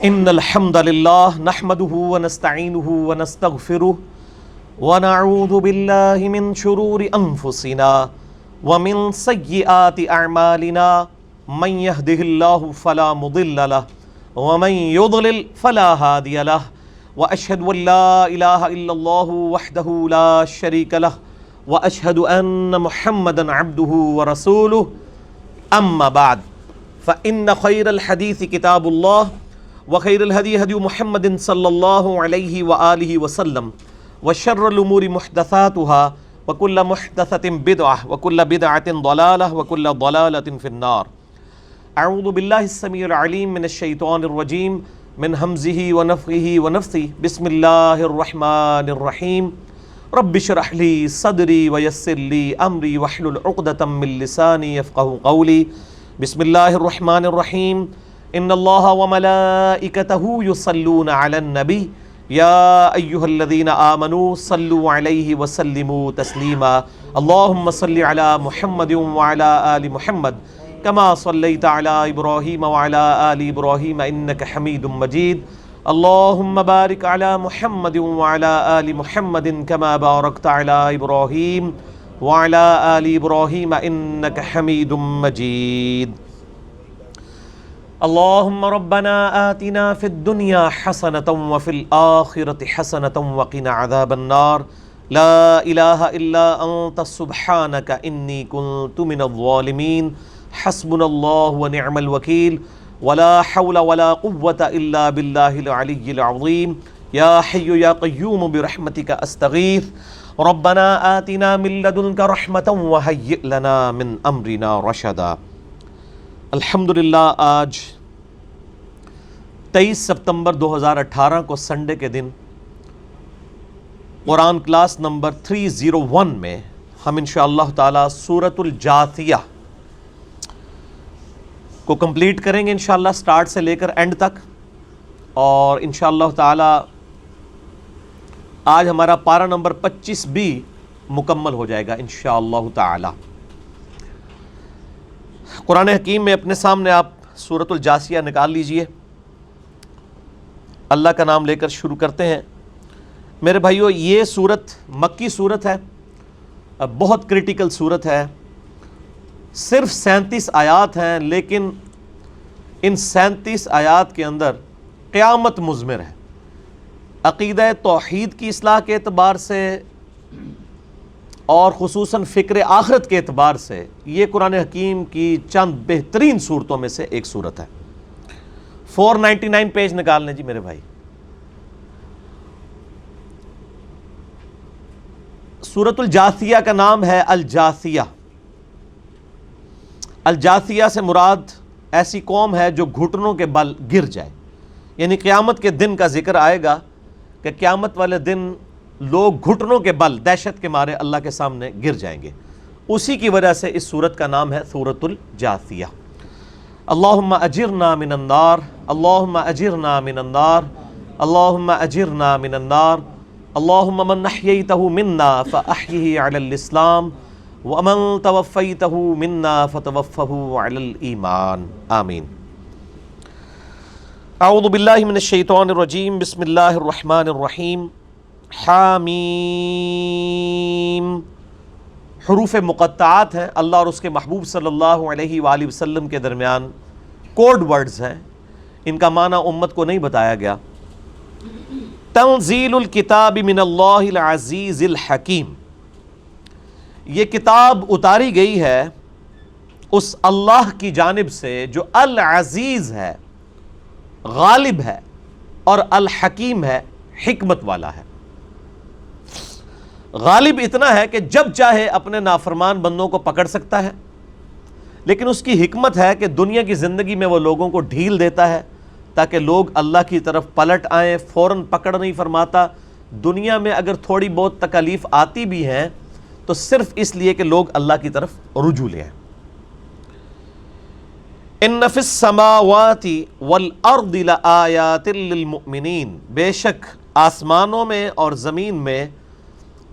ان الحمد للہ نحمده ونستعینه ونستغفره ونعوذ باللہ من شرور انفسنا ومن سیئات اعمالنا من يهده الله فلا مضل له ومن يضلل فلا هادي له واشهد ان لا اله الا الله وحده لا شريك له واشهد ان محمدا عبده ورسوله اما بعد فان خير الحديث كتاب الله وخير الهدي هدي محمد صلى الله عليه وآله وسلم وشر الأمور محدثاتها وكل محدثة بدعة وكل بدعة ضلالة وكل ضلالة في النار. أعوذ بالله السميع العليم من الشيطان الرجيم من همزه ونفخه ونفثه. بسم الله الرحمن الرحيم. رب اشرح لي صدري ويسر لي أمري واحلل عقدة من لساني يفقهوا قولي. بسم الله الرحمن الرحيم. ان اللہ وملائکتہ یصلون علی النبی یا ایہا الذین آمنوا صلوا علیہ وسلموا تسلیما. اللہم صل علی محمد وعلی آل محمد کما صلیت علی ابراہیم وعلی آل ابراہیم انک حمید مجید. اللہم بارک علی محمد وعلی آل محمد کما بارکت علی ابراہیم وعلی آل ابراہیم انک حمید مجید. اللهم ربنا آتنا في الدنيا حسنة وفي الآخرة حسنة وقنا عذاب النار. لا إله إلا أنت سبحانك إني كنت من الظالمين. حسبنا الله ونعم الوكيل ولا حول ولا قوة إلا بالله العلي العظيم. يا حي يا قيوم برحمتك أستغيث. ربنا آتنا من لدنك رحمة وهيئ لنا من أمرنا رشدا. الحمدللہ آج 23 سپتمبر 2018 کو سنڈے کے دن قرآن کلاس نمبر 301 میں ہم انشاءاللہ تعالی سورۃ الجاثیہ کو کمپلیٹ کریں گے انشاءاللہ سٹارٹ سے لے کر اینڈ تک. اور انشاءاللہ تعالی آج ہمارا پارہ نمبر 25 بھی مکمل ہو جائے گا انشاءاللہ تعالی. قرآن حکیم میں اپنے سامنے آپ سورۃ الجاثیہ نکال لیجئے. اللہ کا نام لے کر شروع کرتے ہیں. میرے بھائیو، یہ سورت مکی سورت ہے، بہت کریٹیکل سورت ہے. صرف 37 آیات ہیں، لیکن ان 37 آیات کے اندر قیامت مضمر ہے. عقیدہ توحید کی اصلاح کے اعتبار سے اور خصوصاً فکر آخرت کے اعتبار سے یہ قرآن حکیم کی چند بہترین صورتوں میں سے ایک صورت ہے. 499 پیج نکال لیں جی میرے بھائی. سورۃ الجاثیہ کا نام ہے الجاثیہ. الجاثیہ سے مراد ایسی قوم ہے جو گھٹنوں کے بل گر جائے. یعنی قیامت کے دن کا ذکر آئے گا کہ قیامت والے دن لوگ گھٹنوں کے بل دہشت کے مارے اللہ کے سامنے گر جائیں گے. اسی کی وجہ سے اس سورت کا نام ہے سورۃ الجاثیہ. اللہم اجرنا من النار، اللہم اجرنا من النار، اللہم اجرنا من النار. اللہم من احییتہ منا فاحیہ علی الاسلام ومن توفیتہ منا فتوفہ علی الایمان. آمین. اعوذ باللہ من الشیطان الرجیم. بسم اللہ الرحمن الرحیم. حامیم. حروف مقطعات ہیں. اللہ اور اس کے محبوب صلی اللہ علیہ وآلہ وسلم کے درمیان کوڈ ورڈز ہیں. ان کا معنی امت کو نہیں بتایا گیا. تنزیل الکتاب من اللہ العزیز الحکیم. یہ کتاب اتاری گئی ہے اس اللہ کی جانب سے جو العزیز ہے، غالب ہے، اور الحکیم ہے، حکمت والا ہے. غالب اتنا ہے کہ جب چاہے اپنے نافرمان بندوں کو پکڑ سکتا ہے، لیکن اس کی حکمت ہے کہ دنیا کی زندگی میں وہ لوگوں کو ڈھیل دیتا ہے تاکہ لوگ اللہ کی طرف پلٹ آئیں. فوراً پکڑ نہیں فرماتا. دنیا میں اگر تھوڑی بہت تکالیف آتی بھی ہیں تو صرف اس لیے کہ لوگ اللہ کی طرف رجوع لیں. ان فی السماوات والارض لآیات للمؤمنین. بے شک آسمانوں میں اور زمین میں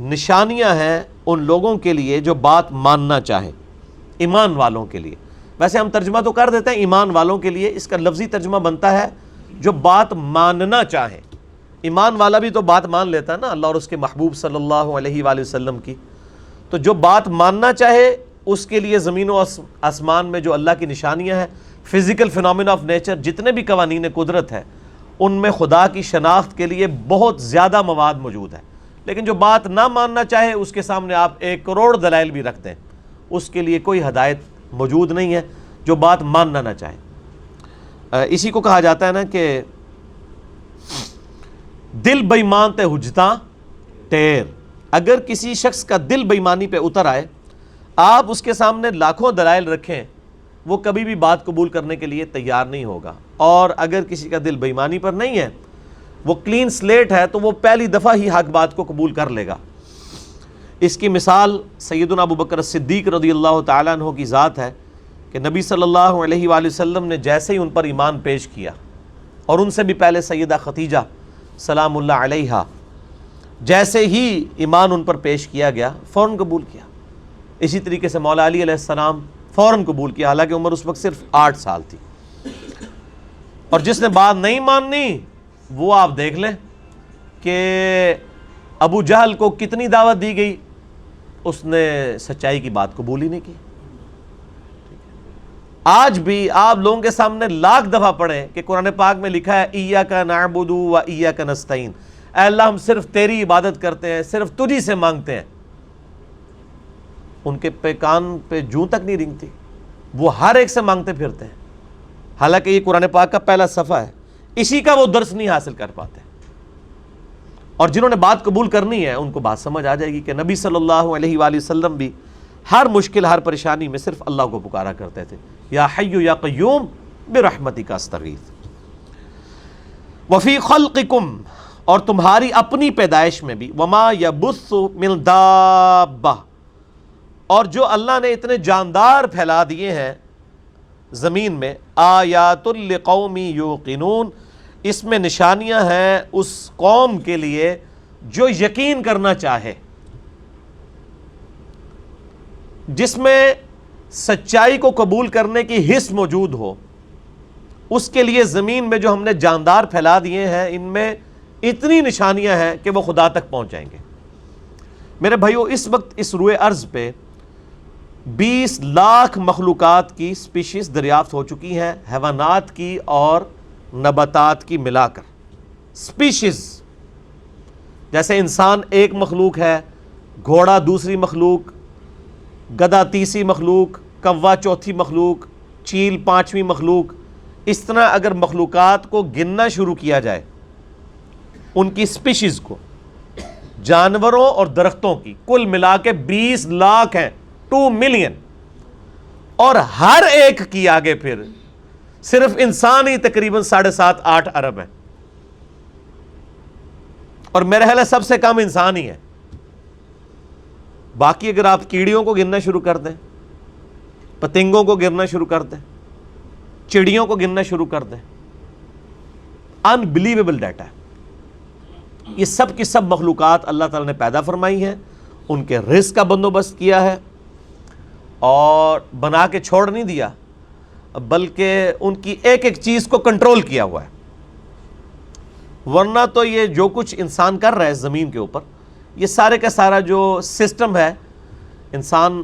نشانیاں ہیں ان لوگوں کے لیے جو بات ماننا چاہیں، ایمان والوں کے لیے. ویسے ہم ترجمہ تو کر دیتے ہیں ایمان والوں کے لیے، اس کا لفظی ترجمہ بنتا ہے جو بات ماننا چاہے. ایمان والا بھی تو بات مان لیتا ہے نا اللہ اور اس کے محبوب صلی اللہ علیہ وآلہ وسلم کی. تو جو بات ماننا چاہے اس کے لیے زمین و آسمان میں جو اللہ کی نشانیاں ہیں، فزیکل فنامنا آف نیچر، جتنے بھی قوانین قدرت ہے، ان میں خدا کی شناخت کے لیے بہت زیادہ مواد موجود ہے. لیکن جو بات نہ ماننا چاہے اس کے سامنے آپ 1 کروڑ دلائل بھی رکھ دیں، اس کے لیے کوئی ہدایت موجود نہیں ہے جو بات ماننا نہ چاہے. اسی کو کہا جاتا ہے نا کہ دل بے ایمان تے حجتاں ٹیر. اگر کسی شخص کا دل بے ایمانی پہ اتر آئے، آپ اس کے سامنے لاکھوں دلائل رکھیں، وہ کبھی بھی بات قبول کرنے کے لیے تیار نہیں ہوگا. اور اگر کسی کا دل بے ایمانی پر نہیں ہے، وہ کلین سلیٹ ہے، تو وہ پہلی دفعہ ہی حق بات کو قبول کر لے گا. اس کی مثال سیدنا ابو بکر صدیق رضی اللہ تعالیٰ عنہ کی ذات ہے کہ نبی صلی اللہ علیہ وآلہ وسلم نے جیسے ہی ان پر ایمان پیش کیا، اور ان سے بھی پہلے سیدہ خدیجہ سلام اللہ علیہا، جیسے ہی ایمان ان پر پیش کیا گیا فوراً قبول کیا. اسی طریقے سے مولا علی علیہ السلام فوراً قبول کیا، حالانکہ عمر اس وقت صرف 8 سال تھی. اور جس نے بات نہیں ماننی وہ آپ دیکھ لیں کہ ابو جہل کو کتنی دعوت دی گئی، اس نے سچائی کی بات قبول ہی نہیں کی. آج بھی آپ لوگوں کے سامنے لاکھ دفعہ پڑھیں کہ قرآن پاک میں لکھا ہے ایاک نعبد و ایاک نستعین، اے اللہ ہم صرف تیری عبادت کرتے ہیں، صرف تجھی سے مانگتے ہیں. ان کے کان پہ جوں تک نہیں رنگتی، وہ ہر ایک سے مانگتے پھرتے ہیں، حالانکہ یہ قرآن پاک کا پہلا صفحہ ہے. اسی کا وہ درس نہیں حاصل کر پاتے. اور جنہوں نے بات قبول کرنی ہے ان کو بات سمجھ آ جائے گی کہ نبی صلی اللہ علیہ وآلہ وسلم بھی ہر مشکل، ہر پریشانی میں صرف اللہ کو پکارا کرتے تھے، یا حی یا قیوم برحمتک استغیث. وفی خلقکم، اور تمہاری اپنی پیدائش میں بھی، وما یبث من دابہ، اور جو اللہ نے اتنے جاندار پھیلا دیے ہیں زمین میں، آیات لقوم یوقنون، اس میں نشانیاں ہیں اس قوم کے لیے جو یقین کرنا چاہے، جس میں سچائی کو قبول کرنے کی حس موجود ہو. اس کے لیے زمین میں جو ہم نے جاندار پھیلا دیے ہیں، ان میں اتنی نشانیاں ہیں کہ وہ خدا تک پہنچ جائیں گے. میرے بھائیو، اس وقت اس روئے ارض پہ 20 لاکھ مخلوقات کی سپیشیز دریافت ہو چکی ہیں، حیوانات کی اور نباتات کی ملا کر. سپیشیز جیسے انسان ایک مخلوق ہے، گھوڑا دوسری مخلوق، گدھا تیسری مخلوق، کوا چوتھی مخلوق، چیل 5ویں مخلوق. اس طرح اگر مخلوقات کو گننا شروع کیا جائے، ان کی سپیشیز کو، جانوروں اور درختوں کی، کل ملا کے 20 لاکھ ہیں، 2 ملین. اور ہر ایک کی آگے پھر صرف انسان ہی تقریباً 7.5-8 ارب ہیں. اور میرے خیال ہے سب سے کم انسان ہی ہے. باقی اگر آپ کیڑیوں کو گننا شروع کر دیں، پتنگوں کو گننا شروع کر دیں، چڑیوں کو گننا شروع کر دیں، انبلیویبل ڈیٹا ہے. یہ سب کی سب مخلوقات اللہ تعالیٰ نے پیدا فرمائی ہیں، ان کے رزق کا بندوبست کیا ہے، اور بنا کے چھوڑ نہیں دیا، بلکہ ان کی ایک ایک چیز کو کنٹرول کیا ہوا ہے. ورنہ تو یہ جو کچھ انسان کر رہا ہے زمین کے اوپر، یہ سارے کا سارا جو سسٹم ہے، انسان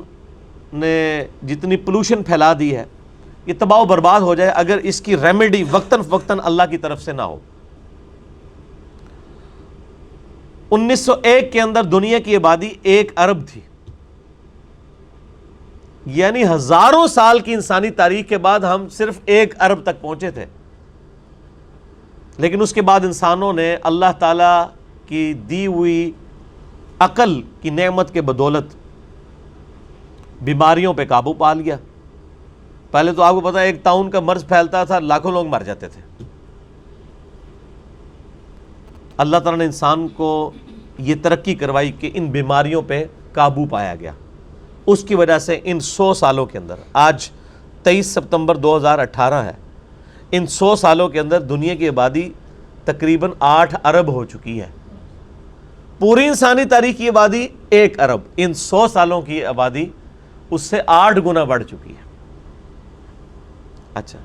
نے جتنی پولوشن پھیلا دی ہے، یہ تباہ و برباد ہو جائے اگر اس کی ریمیڈی وقتاً فوقتاً اللہ کی طرف سے نہ ہو. 1901 کے اندر دنیا کی آبادی 1 ارب تھی، یعنی ہزاروں سال کی انسانی تاریخ کے بعد ہم صرف 1 ارب تک پہنچے تھے. لیکن اس کے بعد انسانوں نے اللہ تعالیٰ کی دی ہوئی عقل کی نعمت کے بدولت بیماریوں پہ قابو پا لیا. پہلے تو آپ کو پتا ہے ایک طاعون کا مرض پھیلتا تھا، لاکھوں لوگ مر جاتے تھے. اللہ تعالیٰ نے انسان کو یہ ترقی کروائی کہ ان بیماریوں پہ قابو پایا گیا. اس کی وجہ سے ان 100 سالوں کے اندر، آج 23 ستمبر 2018 ہے، ان 100 سالوں کے اندر دنیا کی آبادی تقریباً 8 ارب ہو چکی ہے. پوری انسانی تاریخ کی آبادی 1 ارب، ان 100 سالوں کی آبادی اس سے 8 گنا بڑھ چکی ہے. اچھا،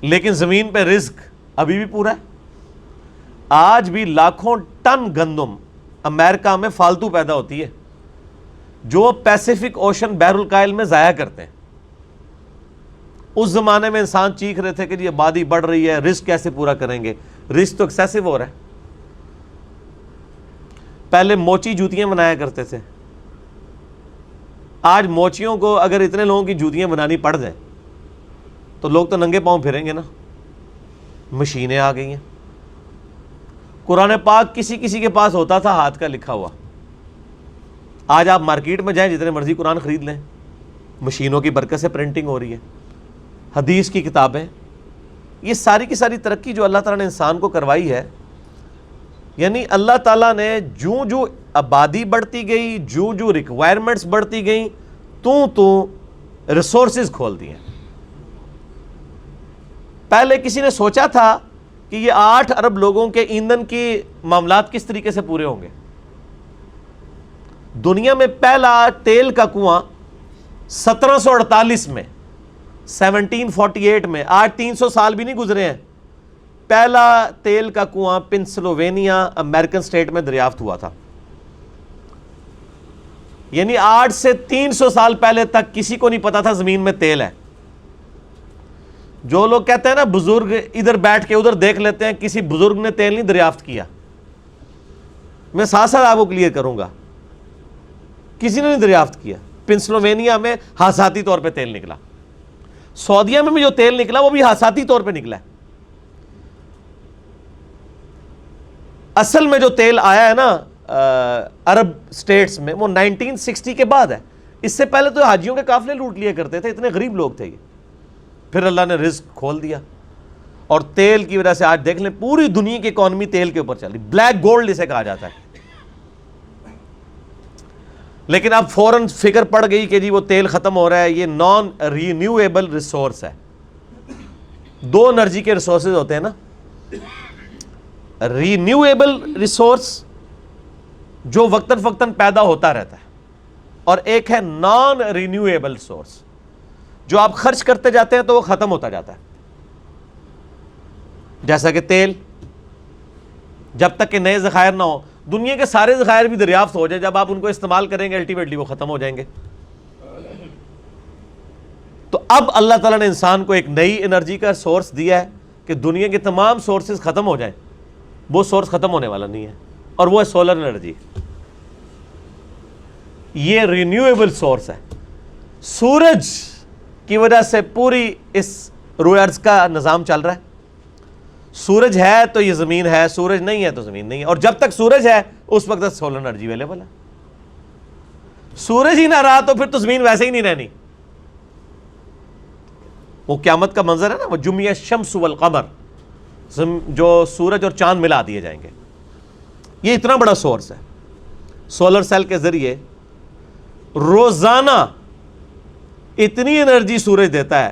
لیکن زمین پہ رزق ابھی بھی پورا ہے. آج بھی لاکھوں ٹن گندم امریکہ میں فالتو پیدا ہوتی ہے جو پیسیفک اوشن بحر الکاہل میں ضائع کرتے ہیں. اس زمانے میں انسان چیخ رہے تھے کہ جی آبادی بڑھ رہی ہے, رزق کیسے پورا کریں گے, رزق تو ایکسیسو ہو رہا ہے. پہلے موچی جوتیاں بنایا کرتے تھے, آج موچیوں کو اگر اتنے لوگوں کی جوتیاں بنانی پڑ جائیں تو لوگ تو ننگے پاؤں پھریں گے نا. مشینیں آ گئی ہیں. قرآن پاک کسی کسی کے پاس ہوتا تھا ہاتھ کا لکھا ہوا, آج آپ مارکیٹ میں جائیں جتنے مرضی قرآن خرید لیں, مشینوں کی برکت سے پرنٹنگ ہو رہی ہے. حدیث کی کتابیں, یہ ساری کی ساری ترقی جو اللہ تعالیٰ نے انسان کو کروائی ہے, یعنی اللہ تعالیٰ نے جو آبادی بڑھتی گئی, جو ریکوائرمنٹس بڑھتی گئیں, تو ریسورسز کھول دی ہیں. پہلے کسی نے سوچا تھا کہ یہ 8 ارب لوگوں کے ایندھن کی معاملات کس طریقے سے پورے ہوں گے؟ دنیا میں پہلا تیل کا کنواں 1748 میں, 1748 میں, آج 300 سال بھی نہیں گزرے ہیں, پہلا تیل کا کنواں پنسلوینیا امریکن سٹیٹ میں دریافت ہوا تھا. یعنی آج سے 300 سال پہلے تک کسی کو نہیں پتا تھا زمین میں تیل ہے. جو لوگ کہتے ہیں نا بزرگ ادھر بیٹھ کے ادھر دیکھ لیتے ہیں, کسی بزرگ نے تیل نہیں دریافت کیا. میں ساتھ ساتھ آپ کو کلیئر کروں گا, کسی نے نہیں دریافت کیا. پنسلوینیا میں حادثاتی طور پہ تیل نکلا, سعودیہ میں بھی جو تیل نکلا وہ بھی حادثاتی طور پہ نکلا ہے. اصل میں جو تیل آیا ہے نا عرب سٹیٹس میں, وہ 1960 کے بعد ہے. اس سے پہلے تو حاجیوں کے قافلے لوٹ لیا کرتے تھے, اتنے غریب لوگ تھے یہ. پھر اللہ نے رزق کھول دیا, اور تیل کی وجہ سے آج دیکھ لیں پوری دنیا کی اکانومی تیل کے اوپر چلی. بلیک گولڈ اسے کہا جاتا ہے. لیکن اب فوراً فکر پڑ گئی کہ جی وہ تیل ختم ہو رہا ہے, یہ نان رینیویبل ریسورس ہے. 2 انرجی کے ریسورسز ہوتے ہیں نا, رینیویبل ریسورس جو وقتاً فوقتاً پیدا ہوتا رہتا ہے, اور ایک ہے نان رینیویبل ریسورس جو آپ خرچ کرتے جاتے ہیں تو وہ ختم ہوتا جاتا ہے. جیسا کہ تیل, جب تک کہ نئے ذخائر نہ ہو, دنیا کے سارے ذخائر بھی دریافت ہو جائے, جب آپ ان کو استعمال کریں گے الٹیمیٹلی وہ ختم ہو جائیں گے. تو اب اللہ تعالیٰ نے انسان کو ایک نئی انرجی کا سورس دیا ہے کہ دنیا کے تمام سورسز ختم ہو جائیں, وہ سورس ختم ہونے والا نہیں ہے, اور وہ ہے سولر انرجی. یہ رینیویبل سورس ہے. سورج کی وجہ سے پوری اس روئے ارض کا نظام چل رہا ہے. سورج ہے تو یہ زمین ہے, سورج نہیں ہے تو زمین نہیں ہے, اور جب تک سورج ہے اس وقت تک سولر انرجی اویلیبل ہے. سورج ہی نہ رہا تو پھر تو زمین ویسے ہی نہیں رہنی. وہ قیامت کا منظر ہے نا, وہ جمع الشمس والقمر, جو سورج اور چاند ملا دیے جائیں گے. یہ اتنا بڑا سورس ہے. سولر سیل کے ذریعے روزانہ اتنی انرجی سورج دیتا ہے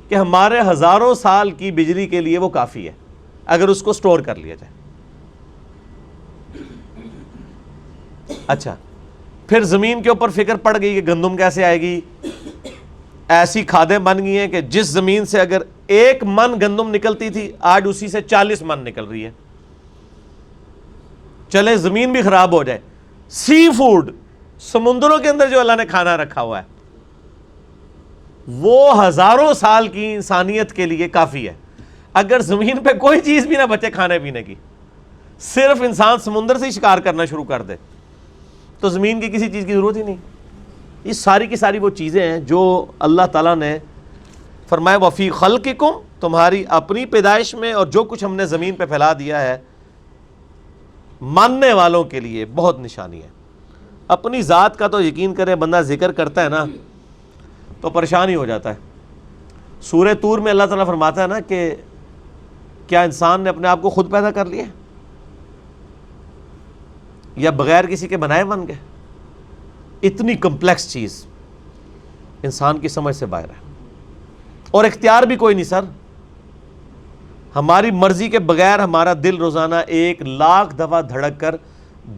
کہ ہمارے ہزاروں سال کی بجلی کے لیے وہ کافی ہے, اگر اس کو سٹور کر لیا جائے. اچھا, پھر زمین کے اوپر فکر پڑ گئی کہ گندم کیسے آئے گی. ایسی کھادیں بن گئی ہیں کہ جس زمین سے اگر 1 من گندم نکلتی تھی, آج اسی سے 40 من نکل رہی ہے. چلے زمین بھی خراب ہو جائے, سی فوڈ, سمندروں کے اندر جو اللہ نے کھانا رکھا ہوا ہے وہ ہزاروں سال کی انسانیت کے لیے کافی ہے. اگر زمین پہ کوئی چیز بھی نہ بچے کھانے پینے کی, صرف انسان سمندر سے ہی شکار کرنا شروع کر دے, تو زمین کی کسی چیز کی ضرورت ہی نہیں. یہ ساری کی ساری وہ چیزیں ہیں جو اللہ تعالیٰ نے فرمایا وفی خلقکم, تمہاری اپنی پیدائش میں, اور جو کچھ ہم نے زمین پہ پھیلا دیا ہے ماننے والوں کے لیے بہت نشانی ہے. اپنی ذات کا تو یقین کرے, بندہ ذکر کرتا ہے نا تو پریشان ہی ہو جاتا ہے. سورہ طور میں اللہ تعالیٰ فرماتا ہے نا کہ کیا انسان نے اپنے آپ کو خود پیدا کر لیا یا بغیر کسی کے بنائے بن گئے. اتنی کمپلیکس چیز انسان کی سمجھ سے باہر ہے, اور اختیار بھی کوئی نہیں سر. ہماری مرضی کے بغیر ہمارا دل روزانہ 1,00,000 دفعہ دھڑک کر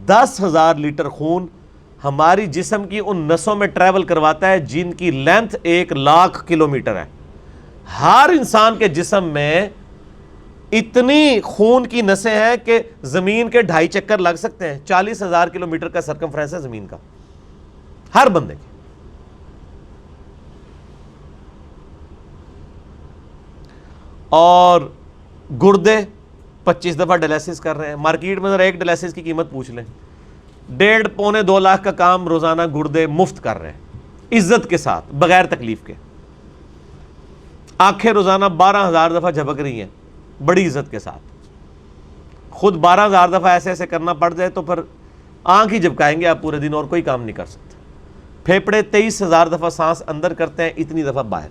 10,000 لیٹر خون ہماری جسم کی ان نسوں میں ٹریول کرواتا ہے جن کی لینتھ 1,00,000 کلومیٹر ہے. ہر انسان کے جسم میں اتنی خون کی نسیں ہیں کہ زمین کے 2.5 چکر لگ سکتے ہیں. 40,000 کلومیٹر کا سرکمفرنس ہے زمین کا ہر بندے کے. اور گردے 25 دفعہ ڈیلیسس کر رہے ہیں. مارکیٹ میں ذرا ایک ڈیلیسس کی قیمت پوچھ لیں. 1.5-2 لاکھ کا کام روزانہ گردے مفت کر رہے ہیں عزت کے ساتھ بغیر تکلیف کے. آنکھیں روزانہ 12,000 دفعہ جھپک رہی ہیں بڑی عزت کے ساتھ. خود 12,000 دفعہ ایسے ایسے کرنا پڑ جائے تو پھر آنکھ ہی جھپکائیں گے آپ پورے دن اور کوئی کام نہیں کر سکتے. پھیپڑے 23,000 دفعہ سانس اندر کرتے ہیں اتنی دفعہ باہر.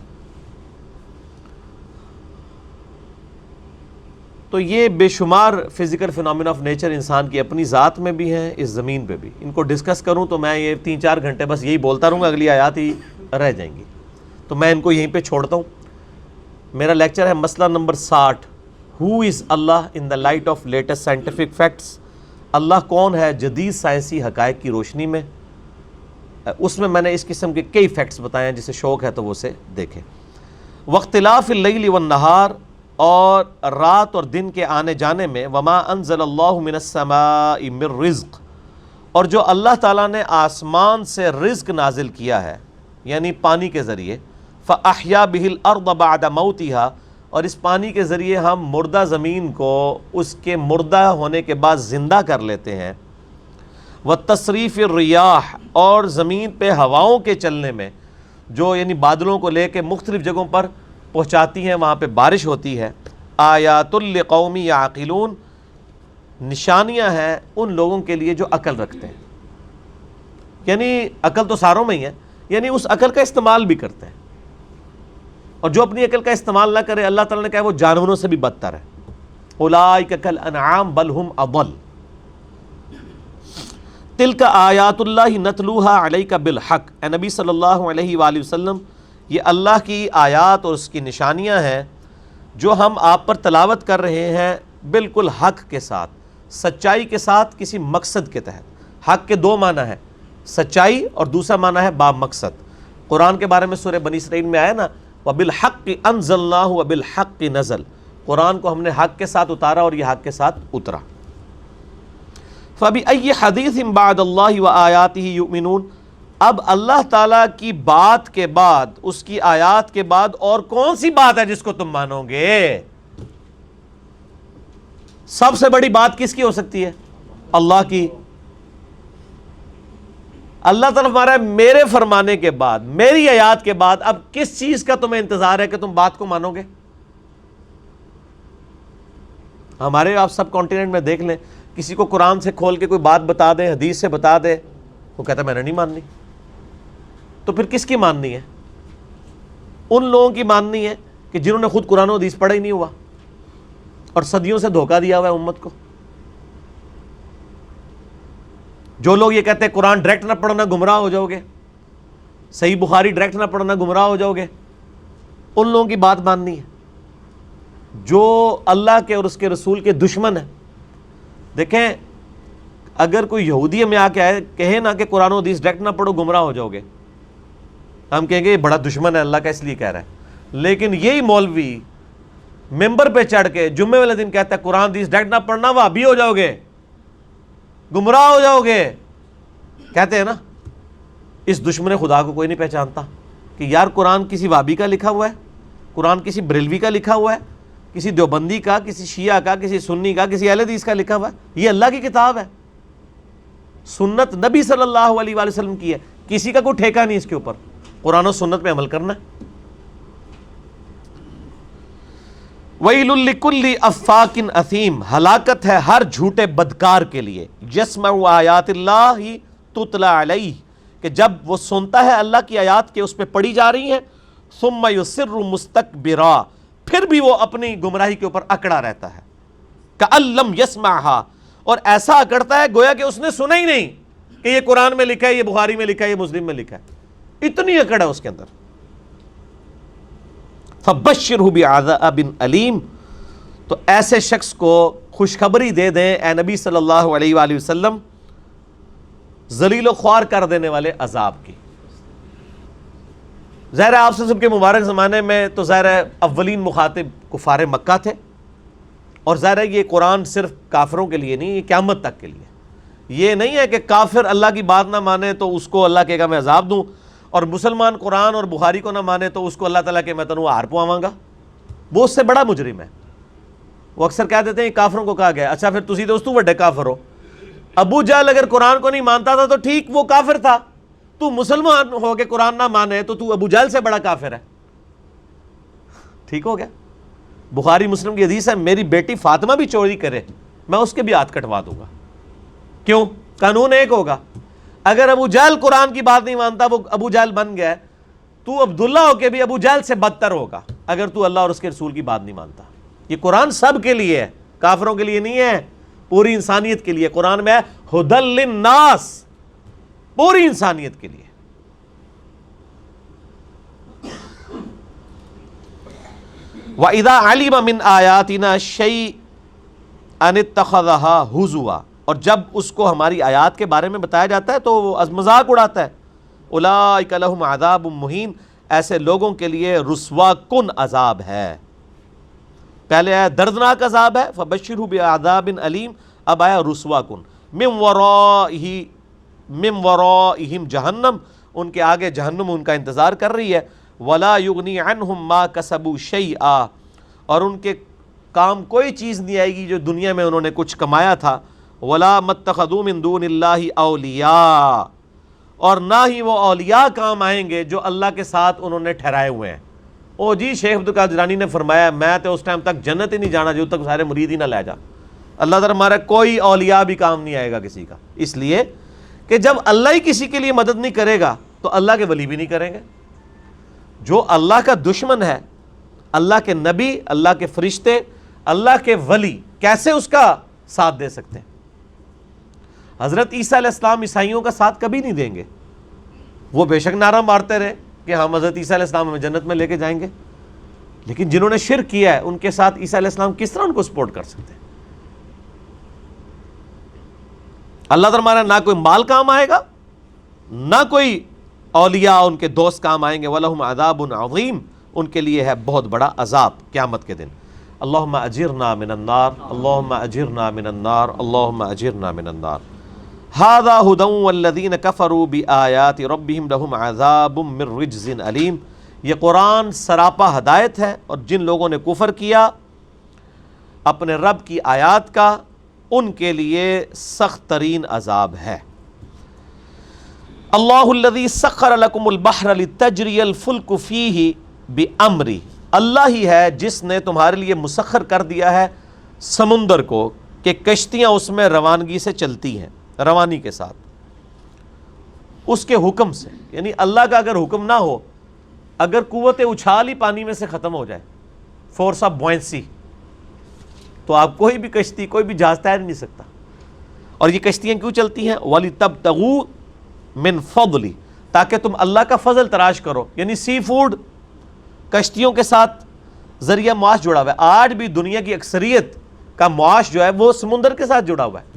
تو یہ بے شمار فزیکل فینومینا آف نیچر انسان کی اپنی ذات میں بھی ہیں اس زمین پہ بھی. ان کو ڈسکس کروں تو میں یہ 3-4 گھنٹے بس یہی بولتا رہوں گا, اگلی آیات ہی رہ جائیں گی. تو میں ان کو یہیں پہ چھوڑتا ہوں. میرا لیکچر ہے مسئلہ number 60, who is Allah in the light of latest scientific facts. Allah کون ہے جدید سائنسی حقائق کی روشنی میں. اس میں نے اس قسم کے کئی فیکٹس بتائے ہیں, جسے شوق ہے تو وہ اسے دیکھیں. واختلاف اللیل والنہار, اور رات اور دن کے آنے جانے میں, وما انزل اللہ من السماء من رزق, اور جو اللہ تعالیٰ نے آسمان سے رزق نازل کیا ہے یعنی پانی کے ذریعے, فاحیا بہ الارض بعد موتها, اور اس پانی کے ذریعے ہم مردہ زمین کو اس کے مردہ ہونے کے بعد زندہ کر لیتے ہیں. وتصریف الریاح, اور زمین پہ ہواؤں کے چلنے میں, جو یعنی بادلوں کو لے کے مختلف جگہوں پر پہنچاتی ہیں, وہاں پہ بارش ہوتی ہے. آیات لقوم یعقلون, نشانیاں ہیں ان لوگوں کے لیے جو عقل رکھتے ہیں. یعنی عقل تو ساروں میں ہی ہے, یعنی اس عقل کا استعمال بھی کرتے ہیں. اور جو اپنی عقل کا استعمال نہ کرے, اللہ تعالیٰ نے کہا وہ جانوروں سے بھی بدتر ہے. اولئک کالانعام بل ہم اضل. تلک آیات اللہ نتلوها علیک بالحق, اے نبی صلی اللہ علیہ وآلہ وسلم یہ اللہ کی آیات اور اس کی نشانیاں ہیں جو ہم آپ پر تلاوت کر رہے ہیں بالکل حق کے ساتھ, سچائی کے ساتھ, کسی مقصد کے تحت. حق کے 2 معنی ہیں, سچائی اور دوسرا معنی ہے با مقصد. قرآن کے بارے میں سورہ بنی اسرائیل میں آیا نا, وَبِالْحَقِّ أَنزَلْنَاهُ وَبِالْحَقِّ نَزَلَ, قرآن کو ہم نے حق کے ساتھ اتارا اور یہ حق کے ساتھ اترا. فَبِأَيِّ حَدِيثٍ بَعْدَ اللَّهِ وَآيَاتِهِ يُؤْمِنُونَ, اب اللہ تعالیٰ کی بات کے بعد, اس کی آیات کے بعد اور کون سی بات ہے جس کو تم مانو گے؟ سب سے بڑی بات کس کی ہو سکتی ہے؟ اللہ کی. اللہ تعالیٰ فرما رہا ہے میرے فرمانے کے بعد, میری آیات کے بعد اب کس چیز کا تمہیں انتظار ہے کہ تم بات کو مانو گے؟ ہمارے آپ سب کانٹیننٹ میں دیکھ لیں, کسی کو قرآن سے کھول کے کوئی بات بتا دیں, حدیث سے بتا دے, وہ کہتا ہے میں نے نہیں ماننی. تو پھر کس کی ماننی ہے؟ ان لوگوں کی ماننی ہے کہ جنہوں نے خود قرآن و حدیث پڑھا ہی نہیں ہوا اور صدیوں سے دھوکہ دیا ہوا ہے امت کو. جو لوگ یہ کہتے ہیں قرآن ڈائریکٹ نہ پڑھنا گمراہ ہو جاؤ گے, صحیح بخاری ڈائریکٹ نہ پڑھنا گمراہ ہو جاؤ گے, ان لوگوں کی بات ماننی ہے. جو اللہ کے اور اس کے رسول کے دشمن ہیں, دیکھیں اگر کوئی یہودی ہمیں آ کے کہے نا کہ قرآن و حدیث ڈائریکٹ نہ پڑھو گمراہ ہو جاؤ گے, ہم کہیں گے یہ بڑا دشمن ہے اللہ کا اس لیے کہہ رہا ہے. لیکن یہی مولوی ممبر پہ چڑھ کے جمعے والے دن کہتا ہے قرآن حدیث ڈائریکٹ نہ پڑھنا وہابی ہو جاؤ گے, گمراہ ہو جاؤ گے. کہتے ہیں نا اس دشمن خدا کو کوئی نہیں پہچانتا کہ یار قرآن کسی وہابی کا لکھا ہوا ہے, قرآن کسی بریلوی کا لکھا ہوا ہے, کسی دیوبندی کا, کسی شیعہ کا, کسی سنی کا, کسی اہل حدیث کا لکھا ہوا ہے. یہ اللہ کی کتاب ہے, سنت نبی صلی اللہ علیہ وآلہ وسلم کی ہے, کسی کا کوئی ٹھیکہ نہیں اس کے اوپر. قرآن و سنت پہ عمل کرنا ہے. وَيْلٌ لِكُلِّ أَفَّاكٍ أَثِيمٍ, ہلاکت ہے ہر جھوٹے بدکار کے لیے. يَسْمَعُ آیات اللہ تُتْلَى عَلَيْهِ, کہ جب وہ سنتا ہے اللہ کی آیات کے اس پہ پڑھی جا رہی ہیں, ثُمَّ يُصِرُّ مُسْتَكْبِرًا, پھر بھی وہ اپنی گمراہی کے اوپر اکڑا رہتا ہے. كَأَن لَّمْ يَسْمَعْهَا, اور ایسا اکڑتا ہے گویا کہ اس نے سنا ہی نہیں کہ یہ قرآن میں لکھا ہے, یہ بخاری میں لکھا ہے, یہ مسلم میں لکھا ہے. اتنی اکڑ ہے اس کے اندر. فَبَشِّرْهُ بِعَذَابٍ أَلِيمٍ, تو ایسے شخص کو خوشخبری دے دیں اے نبی صلی اللہ علیہ وآلہ وسلم ذلیل و خوار کر دینے والے عذاب کی. ظاہر ہے آپ سے سب کے مبارک زمانے میں تو ظاہر ہے اولین مخاطب کفار مکہ تھے, اور ظاہر ہے یہ قرآن صرف کافروں کے لیے نہیں، یہ قیامت تک کے لیے. یہ نہیں ہے کہ کافر اللہ کی بات نہ مانے تو اس کو اللہ کہے گا میں عذاب دوں، اور مسلمان قرآن اور بخاری کو نہ مانے تو اس کو اللہ تعالیٰ کہ میں تنوں ہار پواواں گا. وہ اس سے بڑا مجرم ہے. وہ اکثر کہہ دیتے ہیں کافروں کو کہا گیا. اچھا پھر تسی تو اس تو بڑے کافر ہو. ابو جہل اگر قرآن کو نہیں مانتا تھا تو ٹھیک وہ کافر تھا، تو مسلمان ہو کے قرآن نہ مانے تو ابو جہل سے بڑا کافر ہے. ٹھیک ہو گیا. بخاری مسلم کی حدیث ہے میری بیٹی فاطمہ بھی چوری کرے میں اس کے بھی ہاتھ کٹوا دوں گا. کیوں؟ قانون ایک ہوگا. اگر ابو جہل قرآن کی بات نہیں مانتا، وہ ابو جہل بن گیا، تو عبداللہ ہو کے بھی ابو جہل سے بدتر ہوگا اگر تو اللہ اور اس کے رسول کی بات نہیں مانتا. یہ قرآن سب کے لیے ہے، کافروں کے لیے نہیں ہے، پوری انسانیت کے لیے. قرآن میں ہے ہدی للناس، پوری انسانیت کے لیے. وَإِذَا عَلِمَ مِنْ آيَاتِنَا شَيْئًا اتَّخَذَهَا هُزُوًا، اور جب اس کو ہماری آیات کے بارے میں بتایا جاتا ہے تو وہ مذاق اڑاتا ہے. اولئک لہم عذاب مہین، ایسے لوگوں کے لیے رسوا کن عذاب ہے. پہلے آیا دردناک عذاب ہے فبشرہ بعذاب علیم، اب آیا رسوا کن. من ورائہم جہنم، ان کے آگے جہنم ان کا انتظار کر رہی ہے. ولا یغنی عنہم ما کسبوا شیئا، اور ان کے کام کوئی چیز نہیں آئے گی جو دنیا میں انہوں نے کچھ کمایا تھا. ولا متخذوا من دون اللہ اولیاء، اور نہ ہی وہ اولیاء کام آئیں گے جو اللہ کے ساتھ انہوں نے ٹھہرائے ہوئے ہیں. او جی شیخ عبدالقادر جیلانی نے فرمایا میں تو اس ٹائم تک جنت ہی نہیں جانا جب تک سارے مرید ہی نہ لے جا. اللہ تعالیٰ ہمارا کوئی اولیاء بھی کام نہیں آئے گا کسی کا، اس لیے کہ جب اللہ ہی کسی کے لیے مدد نہیں کرے گا تو اللہ کے ولی بھی نہیں کریں گے. جو اللہ کا دشمن ہے، اللہ کے نبی، اللہ کے فرشتے، اللہ کے ولی کیسے اس کا ساتھ دے سکتے ہیں؟ حضرت عیسیٰ علیہ السلام عیسائیوں کا ساتھ کبھی نہیں دیں گے. وہ بے شک نعرہ مارتے رہے کہ ہم حضرت عیسیٰ علیہ السلام ہمیں جنت میں لے کے جائیں گے، لیکن جنہوں نے شرک کیا ہے ان کے ساتھ عیسیٰ علیہ السلام کس طرح ان کو سپورٹ کر سکتے ہیں؟ اللہ تعالیٰ ہمارا نہ کوئی مال کام آئے گا، نہ کوئی اولیاء ان کے دوست کام آئیں گے. وَلَهُمْ عَذَابٌ عَظِيمٌ، ان کے لیے ہے بہت بڑا عذاب قیامت کے دن. اللہم اجرنا من النار، اللہم اجرنا من النار، اللہم اجرنا من النار. هذا هدى والذین کفروا بآیات ربهم لهم عذاب من رجز علیم، یہ قرآن سراپا ہدایت ہے، اور جن لوگوں نے کفر کیا اپنے رب کی آیات کا ان کے لیے سخت ترین عذاب ہے. اللہ الذی سخر لکم البحر لتجری الفلک فیہ بامری، اللہ ہی ہے جس نے تمہارے لیے مسخر کر دیا ہے سمندر کو کہ کشتیاں اس میں روانگی سے چلتی ہیں، روانی کے ساتھ، اس کے حکم سے. یعنی اللہ کا اگر حکم نہ ہو، اگر قوت اچھال ہی پانی میں سے ختم ہو جائے، فورس آف بوئنسی، تو آپ کوئی بھی کشتی، کوئی بھی جہاز تیر نہیں سکتا. اور یہ کشتیاں کیوں چلتی ہیں؟ وَلِتَبْتَغُوا مِن فَضْلِ، تاکہ تم اللہ کا فضل تلاش کرو. یعنی سی فوڈ کشتیوں کے ساتھ ذریعہ معاش جڑا ہوا ہے. آج بھی دنیا کی اکثریت کا معاش جو ہے وہ سمندر کے ساتھ جڑا ہوا ہے،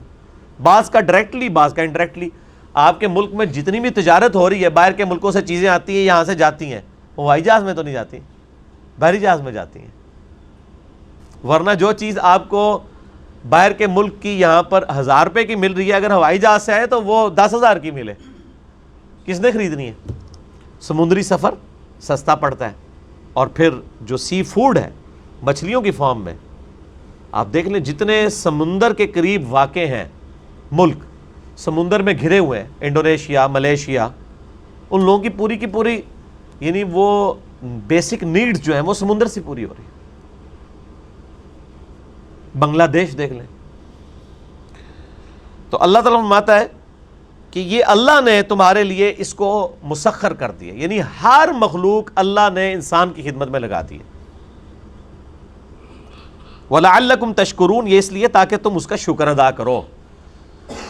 بعض کا ڈائریکٹلی، بعض کا انڈائریکٹلی. آپ کے ملک میں جتنی بھی تجارت ہو رہی ہے، باہر کے ملکوں سے چیزیں آتی ہیں، یہاں سے جاتی ہیں، وہ ہوائی جہاز میں تو نہیں جاتی، بحری جہاز میں جاتی ہیں. ورنہ جو چیز آپ کو باہر کے ملک کی یہاں پر 1000 روپے کی مل رہی ہے، اگر ہوائی جہاز سے آئے تو وہ 10,000 کی ملے. کس نے خریدنی ہے؟ سمندری سفر سستا پڑتا ہے. اور پھر جو سی فوڈ ہے مچھلیوں کی فارم میں، آپ دیکھ لیں جتنے سمندر کے قریب واقع ہیں ملک، سمندر میں گھرے ہوئے ہیں، انڈونیشیا، ملیشیا، ان لوگوں کی پوری یعنی وہ بیسک نیڈز جو ہیں وہ سمندر سے پوری ہو رہی ہے. بنگلہ دیش دیکھ لیں. تو اللہ تعالیٰ فرماتا ہے کہ یہ اللہ نے تمہارے لیے اس کو مسخر کر دیا، یعنی ہر مخلوق اللہ نے انسان کی خدمت میں لگا دی ہے. وَلَعَلَّكُمْ تَشْكُرُونَ، یہ اس لیے تاکہ تم اس کا شکر ادا کرو.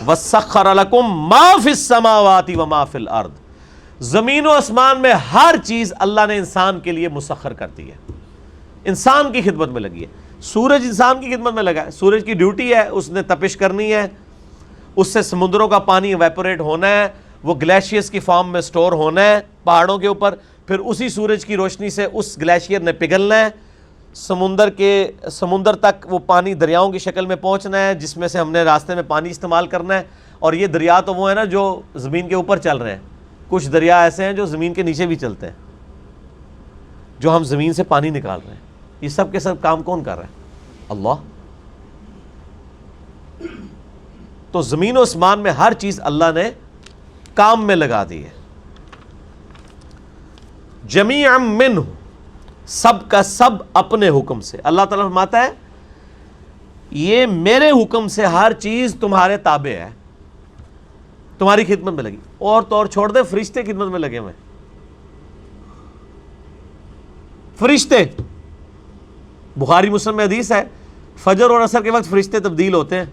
وَسَخَّرَ لَكُمْ مَا فِي السَّمَاوَاتِ وَمَا فِي الْأَرْضِ، زمین و آسمان میں ہر چیز اللہ نے انسان کے لیے مسخر کر دی ہے، انسان کی خدمت میں لگی ہے. سورج انسان کی خدمت میں لگا ہے، سورج کی ڈیوٹی ہے، اس نے تپش کرنی ہے، اس سے سمندروں کا پانی ایویپوریٹ ہونا ہے، وہ گلیشیئرز کی فارم میں سٹور ہونا ہے پہاڑوں کے اوپر، پھر اسی سورج کی روشنی سے اس گلیشیئر نے پگھلنا ہے. سمندر تک وہ پانی دریاؤں کی شکل میں پہنچنا ہے، جس میں سے ہم نے راستے میں پانی استعمال کرنا ہے. اور یہ دریا تو وہ ہیں نا جو زمین کے اوپر چل رہے ہیں، کچھ دریا ایسے ہیں جو زمین کے نیچے بھی چلتے ہیں، جو ہم زمین سے پانی نکال رہے ہیں. یہ سب کے سب کام کون کر رہا ہے؟ اللہ. تو زمین و اسمان میں ہر چیز اللہ نے کام میں لگا دی ہے. جمیعا منہ، سب کا سب اپنے حکم سے. اللہ تعالیٰ فرماتا ہے یہ میرے حکم سے ہر چیز تمہارے تابع ہے، تمہاری خدمت میں لگی. اور تو اور چھوڑ دے، فرشتے خدمت میں لگے ہوئے. فرشتے، بخاری مسلم میں حدیث ہے فجر اور عصر کے وقت فرشتے تبدیل ہوتے ہیں،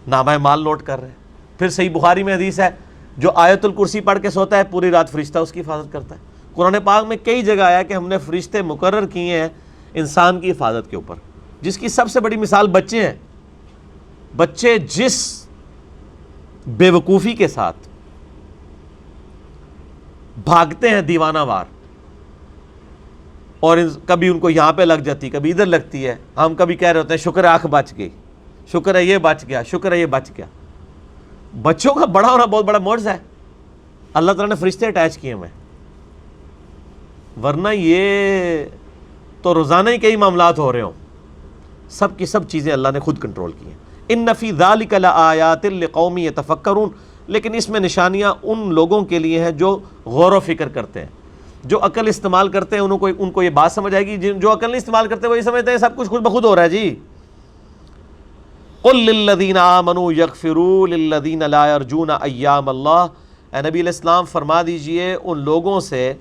نامہ مال نوٹ کر رہے ہیں. پھر صحیح بخاری میں حدیث ہے جو آیت الکرسی پڑھ کے سوتا ہے پوری رات فرشتہ اس کی حفاظت کرتا ہے. قرآن پاک میں کئی جگہ آیا کہ ہم نے فرشتے مقرر کیے ہیں انسان کی حفاظت کے اوپر، جس کی سب سے بڑی مثال بچے ہیں. بچے جس بے وقوفی کے ساتھ بھاگتے ہیں دیوانہ وار، اور کبھی ان کو یہاں پہ لگ جاتی، کبھی ادھر لگتی ہے. ہم کبھی کہہ رہے ہوتے ہیں شکر ہے آنکھ بچ گئی، شکر ہے یہ بچ گیا، شکر ہے یہ بچ گیا. بچوں کا بڑا ہونا بہت بڑا معجزہ ہے. اللہ تعالیٰ نے فرشتے اٹیچ کیے ہوئے، ورنہ یہ تو روزانہ ہی کئی معاملات ہو رہے ہوں. سب کی سب چیزیں اللہ نے خود کنٹرول کی ہیں. ان فی ذلک لآیات لقوم یتفکرون، لیکن اس میں نشانیاں ان لوگوں کے لیے ہیں جو غور و فکر کرتے ہیں، جو عقل استعمال کرتے ہیں. ان کو یہ بات سمجھ آئے گی. جو عقل نہیں استعمال کرتے وہ یہ سمجھتے ہیں سب کچھ خود بخود ہو رہا ہے. جی قل للذین آمنوا یغفروا للذین لا یرجون ایام اللہ، اے نبی علیہ السلام فرما دیجئے ان لوگوں سے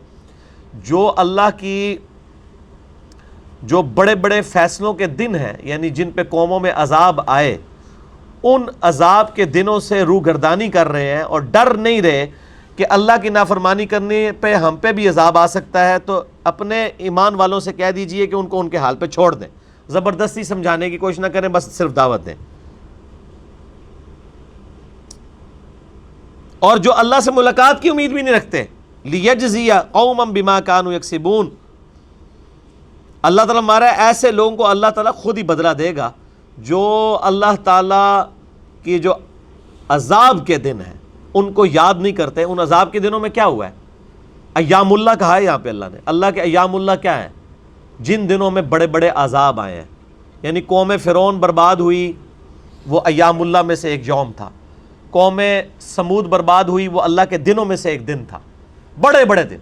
جو اللہ کی جو بڑے بڑے فیصلوں کے دن ہیں، یعنی جن پہ قوموں میں عذاب آئے، ان عذاب کے دنوں سے روگردانی کر رہے ہیں اور ڈر نہیں رہے کہ اللہ کی نافرمانی کرنے پہ ہم پہ بھی عذاب آ سکتا ہے، تو اپنے ایمان والوں سے کہہ دیجئے کہ ان کو ان کے حال پہ چھوڑ دیں. زبردستی سمجھانے کی کوشش نہ کریں، بس صرف دعوت دیں. اور جو اللہ سے ملاقات کی امید بھی نہیں رکھتے، لیجزی قوما بما كانوا یکسبون، اللہ تعالیٰ ہمارا ایسے لوگوں کو اللہ تعالیٰ خود ہی بدلہ دے گا جو اللہ تعالیٰ کی جو عذاب کے دن ہیں ان کو یاد نہیں کرتے. ان عذاب کے دنوں میں کیا ہوا ہے؟ ایام اللہ کہا ہے یہاں پہ اللہ نے. اللہ کے ایام اللہ کیا ہے؟ جن دنوں میں بڑے بڑے عذاب آئے ہیں. یعنی قوم فرعون برباد ہوئی، وہ ایام اللہ میں سے ایک یوم تھا. قوم سمود برباد ہوئی، وہ اللہ کے دنوں میں سے ایک دن تھا. بڑے بڑے دن،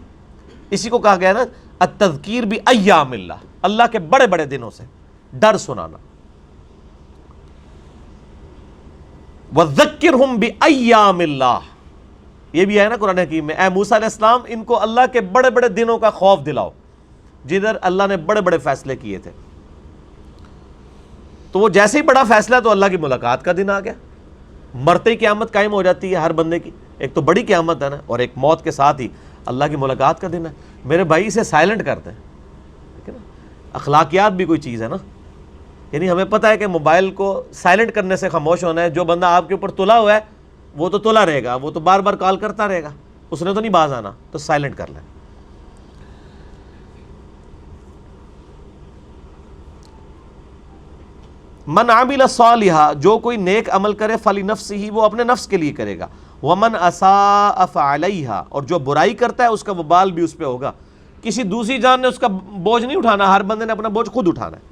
اسی کو کہا گیا نا التذکیر بایام اللہ، اللہ کے بڑے بڑے دنوں سے ڈر سنانا. وذکرہم بایام اللہ، یہ بھی ہے نا قرآن حکیم میں. اے موسیٰ علیہ السلام ان کو اللہ کے بڑے بڑے دنوں کا خوف دلاؤ جدھر اللہ نے بڑے بڑے فیصلے کیے تھے. تو وہ جیسے ہی بڑا فیصلہ تو اللہ کی ملاقات کا دن آ گیا. مرتے ہی قیامت قائم ہو جاتی ہے ہر بندے کی. ایک تو بڑی قیامت ہے نا، اور ایک موت کے ساتھ ہی اللہ کی ملاقات کا دن ہے. میرے بھائی اسے سائلنٹ کرتے ہیں، ٹھیک ہے نا. اخلاقیات بھی کوئی چیز ہے نا. یعنی ہمیں پتہ ہے کہ موبائل کو سائلنٹ کرنے سے خاموش ہونا ہے. جو بندہ آپ کے اوپر تلا ہوا ہے وہ تو تلا رہے گا، وہ تو بار بار کال کرتا رہے گا، اس نے تو نہیں باز آنا. تو سائلنٹ کر لیں. من عمل صالحا، جو کوئی نیک عمل کرے فلنفسہ، وہ اپنے نفس کے لیے کرے گا. ومن اساء فعلیہا، اور جو برائی کرتا ہے اس کا وبال بھی اس پہ ہوگا. کسی دوسری جان نے اس کا بوجھ نہیں اٹھانا، ہر بندے نے اپنا بوجھ خود اٹھانا ہے.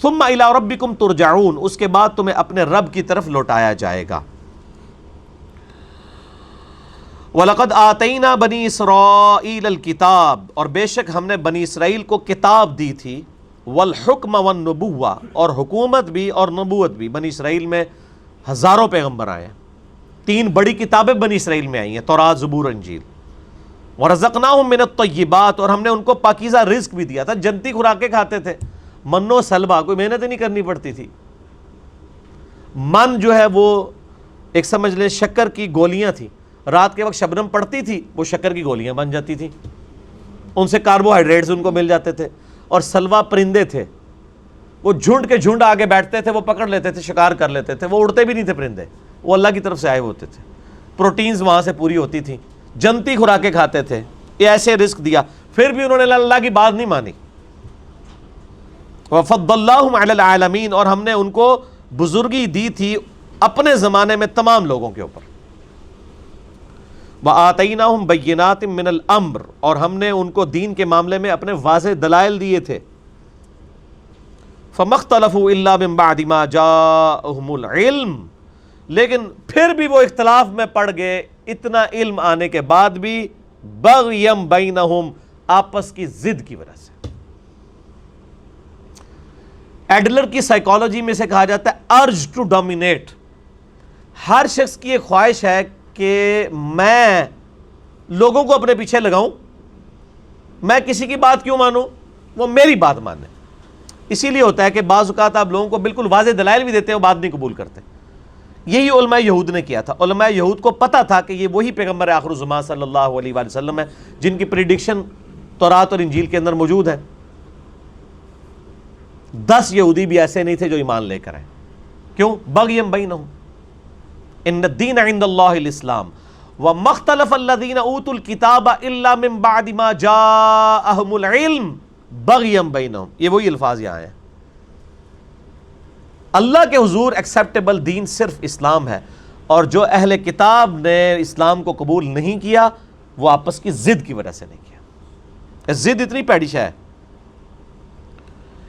ثم الی ربکم ترجعون، اس کے بعد تمہیں اپنے رب کی طرف لوٹایا جائے گا. وَلَقَدْ آتَيْنَا بَنِي إِسْرَائِيلَ الْكِتَابَ، اور بے شک ہم نے بنی اسرائیل کو کتاب دی تھی. والحکم والنبوہ، اور حکومت بھی اور نبوت بھی. بنی اسرائیل میں ہزاروں پیغمبر آئے ہیں. 3 بڑی کتابیں بنی اسرائیل میں آئی ہیں، تورات، زبور، انجیل. ورزقناہم من الطیبات، اور ہم نے ان کو پاکیزہ رزق بھی دیا تھا. جنتی خوراکیں کھاتے تھے، من و سلوہ، کوئی محنت ہی نہیں کرنی پڑتی تھی. من جو ہے وہ ایک سمجھ لیں شکر کی گولیاں تھیں. رات کے وقت شبنم پڑتی تھی، وہ شکر کی گولیاں بن جاتی تھیں، ان سے کاربوہائیڈریٹس ان کو مل جاتے تھے. اور سلوہ پرندے تھے، وہ جھنڈ کے جھنڈ آگے بیٹھتے تھے، وہ پکڑ لیتے تھے، شکار کر لیتے تھے. وہ اڑتے بھی نہیں تھے پرندے، وہ اللہ کی طرف سے آئے ہوتے تھے. پروٹینز وہاں سے پوری ہوتی تھیں. جنتی خوراکیں کھاتے تھے. یہ ایسے رزق دیا. پھر بھی انہوں نے اللہ کی بات نہیں مانی. وَفَضَّلْنَاهُمْ عَلَى الْعَالَمِينَ، اور ہم نے ان کو بزرگی دی تھی اپنے زمانے میں تمام لوگوں کے اوپر. وَآتَيْنَاهُمْ بَيِّنَاتٍ مِّنَ الْأَمْرِ، اور ہم نے ان کو دین کے معاملے میں اپنے واضح دلائل دیے تھے. فَمَا اخْتَلَفُوا إِلَّا مِن بَعْدِ مَا جَاءَهُمُ الْعِلْمُ، لیکن پھر بھی وہ اختلاف میں پڑ گئے اتنا علم آنے کے بعد بھی، بَغْيًا بَيْنَهُمْ، آپس کی ضد کی وجہ سے. ایڈلر کی سائیکالوجی میں سے کہا جاتا ہے ارج ٹو ڈومینیٹ. ہر شخص کی ایک خواہش ہے کہ میں لوگوں کو اپنے پیچھے لگاؤں، میں کسی کی بات کیوں مانوں، وہ میری بات مانے. اسی لیے ہوتا ہے کہ بعض اوقات آپ لوگوں کو بالکل واضح دلائل بھی دیتے ہیں، وہ بات نہیں قبول کرتے. یہی علماء یہود نے کیا تھا. علماء یہود کو پتا تھا کہ یہ وہی پیغمبر آخر الزمان صلی اللہ علیہ وآلہ وسلم ہے جن کی پریڈکشن تورات اور انجیل کے اندر موجود ہے. 10 یہودی بھی ایسے نہیں تھے جو ایمان لے کر آئے. کیوں؟ بغیم بینہم، ان الدین عند اللہ الاسلام وما اختلف الذین اوتوا الکتاب الا من بعد ما جاءہم العلم بغیم بینہم. یہ وہی الفاظ یہاں ہیں. اللہ کے حضور ایکسیپٹیبل دین صرف اسلام ہے، اور جو اہل کتاب نے اسلام کو قبول نہیں کیا وہ آپس کی ضد کی وجہ سے نہیں کیا. ضد اتنی پیڑی شے ہے.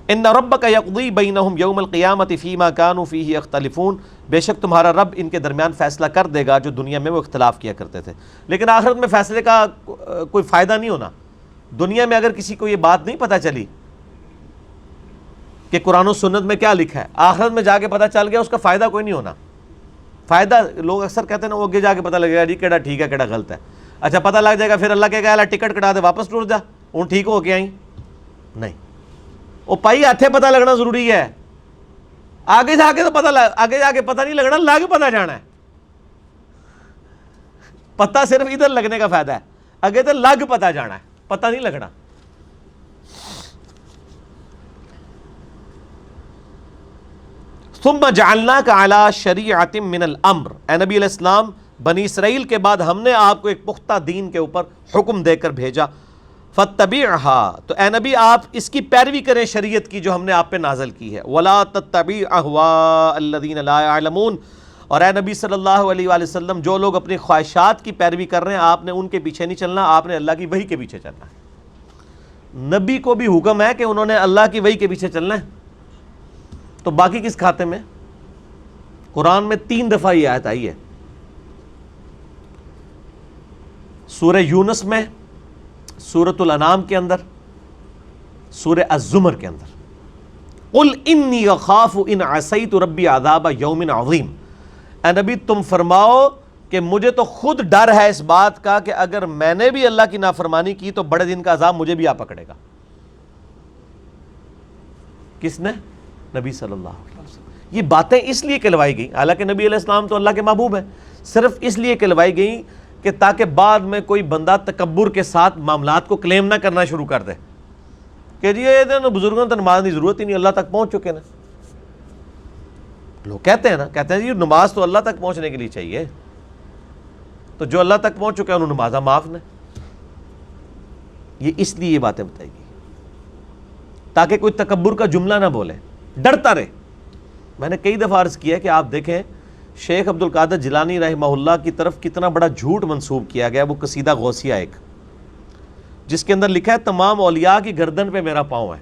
ان ربک یقضی بینہم یوم القیامۃ فیما کانوا فیہ یختلفون، بے شک تمہارا رب ان کے درمیان فیصلہ کر دے گا جو دنیا میں وہ اختلاف کیا کرتے تھے. لیکن آخرت میں فیصلے کا کوئی فائدہ نہیں ہونا. دنیا میں اگر کسی کو یہ بات نہیں پتہ چلی کہ قرآن و سنت میں کیا لکھا ہے، آخرت میں جا کے پتہ چل گیا، اس کا فائدہ کوئی نہیں ہونا. فائدہ لوگ اکثر کہتے ہیں نا وہ آگے جا کے پتہ لگے گا جی کیڑا ٹھیک ہے کیڑا غلط ہے. اچھا پتہ لگ جائے گا پھر اللہ کہے گا ٹکٹ کٹا دے واپس ٹور جا، ہوں ٹھیک ہو کے آئی. نہیں، وہ پائی ہاتھے پتہ لگنا ضروری ہے. آگے جا کے تو آگے جا کے پتہ نہیں لگنا، لگ پتہ جانا ہے. پتہ صرف ادھر لگنے کا فائدہ ہے، آگے تو لگ پتہ جانا ہے، پتہ نہیں لگنا. ثم جعلناک علی شریعۃ من الامر، اے نبی علیہ السلام بنی اسرائیل کے بعد ہم نے آپ کو ایک پختہ دین کے اوپر حکم دے کر بھیجا. فاتبعها، تو اے نبی آپ اس کی پیروی کریں شریعت کی جو ہم نے آپ پہ نازل کی ہے. ولا تتبع اهواء الذین لا يعلمون، اور اے نبی صلی اللہ علیہ وآلہ وسلم جو لوگ اپنی خواہشات کی پیروی کر رہے ہیں آپ نے ان کے پیچھے نہیں چلنا، آپ نے اللہ کی وحی کے پیچھے چلنا ہے. نبی کو بھی حکم ہے کہ انہوں نے اللہ کی وحی کے پیچھے چلنا ہے. تو باقی کس کھاتے میں؟ قرآن میں 3 دفعہ یہ آیت آئی ہے. سورہ یونس میں، سورۃ الانعام کے اندر، سورہ الزمر کے اندر. قل انی اخاف ان عصیت ربی عذاب یوم عظیم، اے نبی تم فرماؤ کہ مجھے تو خود ڈر ہے اس بات کا کہ اگر میں نے بھی اللہ کی نافرمانی کی تو بڑے دن کا عذاب مجھے بھی آ پکڑے گا. کس نے؟ نبی صلی اللہ علیہ وسلم. یہ باتیں اس لیے کہلوائی گئیں، حالانکہ نبی علیہ السلام تو اللہ کے محبوب ہیں، صرف اس لیے کہلوائی گئیں کہ تاکہ بعد میں کوئی بندہ تکبر کے ساتھ معاملات کو کلیم نہ کرنا شروع کر دے کہ جی یہ بزرگوں تو نماز کی ضرورت ہی نہیں، اللہ تک پہنچ چکے نا. لوگ کہتے ہیں جی نماز تو اللہ تک پہنچنے کے لیے چاہیے، تو جو اللہ تک پہنچ چکے ہیں انہوں نمازہ معاف نے. یہ اس لیے یہ باتیں بتائی گئی تاکہ کوئی تکبر کا جملہ نہ بولے، ڈرتا رہے. میں نے کئی دفعہ عرض کیا کہ آپ دیکھیں شیخ عبد القادر جیلانی رحمہ اللہ کی طرف کتنا بڑا جھوٹ منسوب کیا گیا. وہ قصیدہ غوثیہ ایک جس کے اندر لکھا ہے تمام اولیاء کی گردن پہ میرا پاؤں ہے.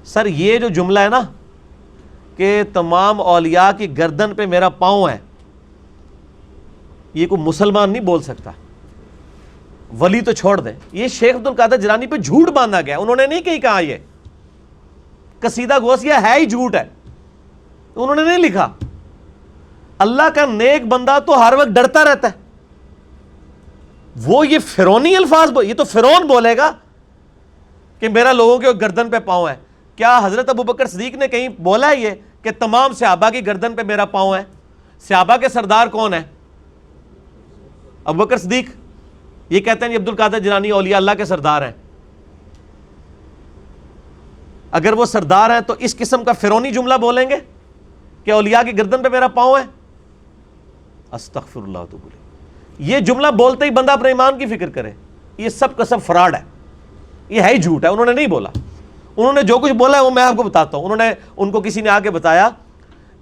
سر یہ جو جملہ ہے نا کہ تمام اولیاء کی گردن پہ میرا پاؤں ہے، یہ کوئی مسلمان نہیں بول سکتا. ولی تو چھوڑ دیں، یہ شیخ عبد القادر جیلانی پہ جھوٹ باندھا گیا. انہوں نے نہیں کہیں کہا یہ قصیدہ غوثیہ ہے ہی جھوٹ ہے، انہوں نے نہیں لکھا. اللہ کا نیک بندہ تو ہر وقت ڈرتا رہتا ہے. وہ یہ فرعونی الفاظ یہ تو فرعون بولے گا کہ میرا لوگوں کے گردن پہ پاؤں ہے. کیا حضرت ابوبکر صدیق نے کہیں بولا ہے یہ کہ تمام صحابہ کی گردن پہ میرا پاؤں ہے؟ صحابہ کے سردار کون ہے؟ ابوبکر صدیق. یہ کہتے ہیں عبد القادر جیلانی اولیاء اللہ کے سردار ہیں. اگر وہ سردار ہیں تو اس قسم کا فرعونی جملہ بولیں گے کہ اولیاء کی گردن پہ میرا پاؤں ہے؟ استغفر اللہ تو بولے. یہ جملہ بولتے ہی بندہ اپنے ایمان کی فکر کرے. یہ سب کا سب فراڈ ہے، یہ ہے ہی جھوٹ ہے، انہوں نے نہیں بولا. انہوں نے جو کچھ بولا ہے وہ میں آپ کو بتاتا ہوں. ان کو کسی نے آ کے بتایا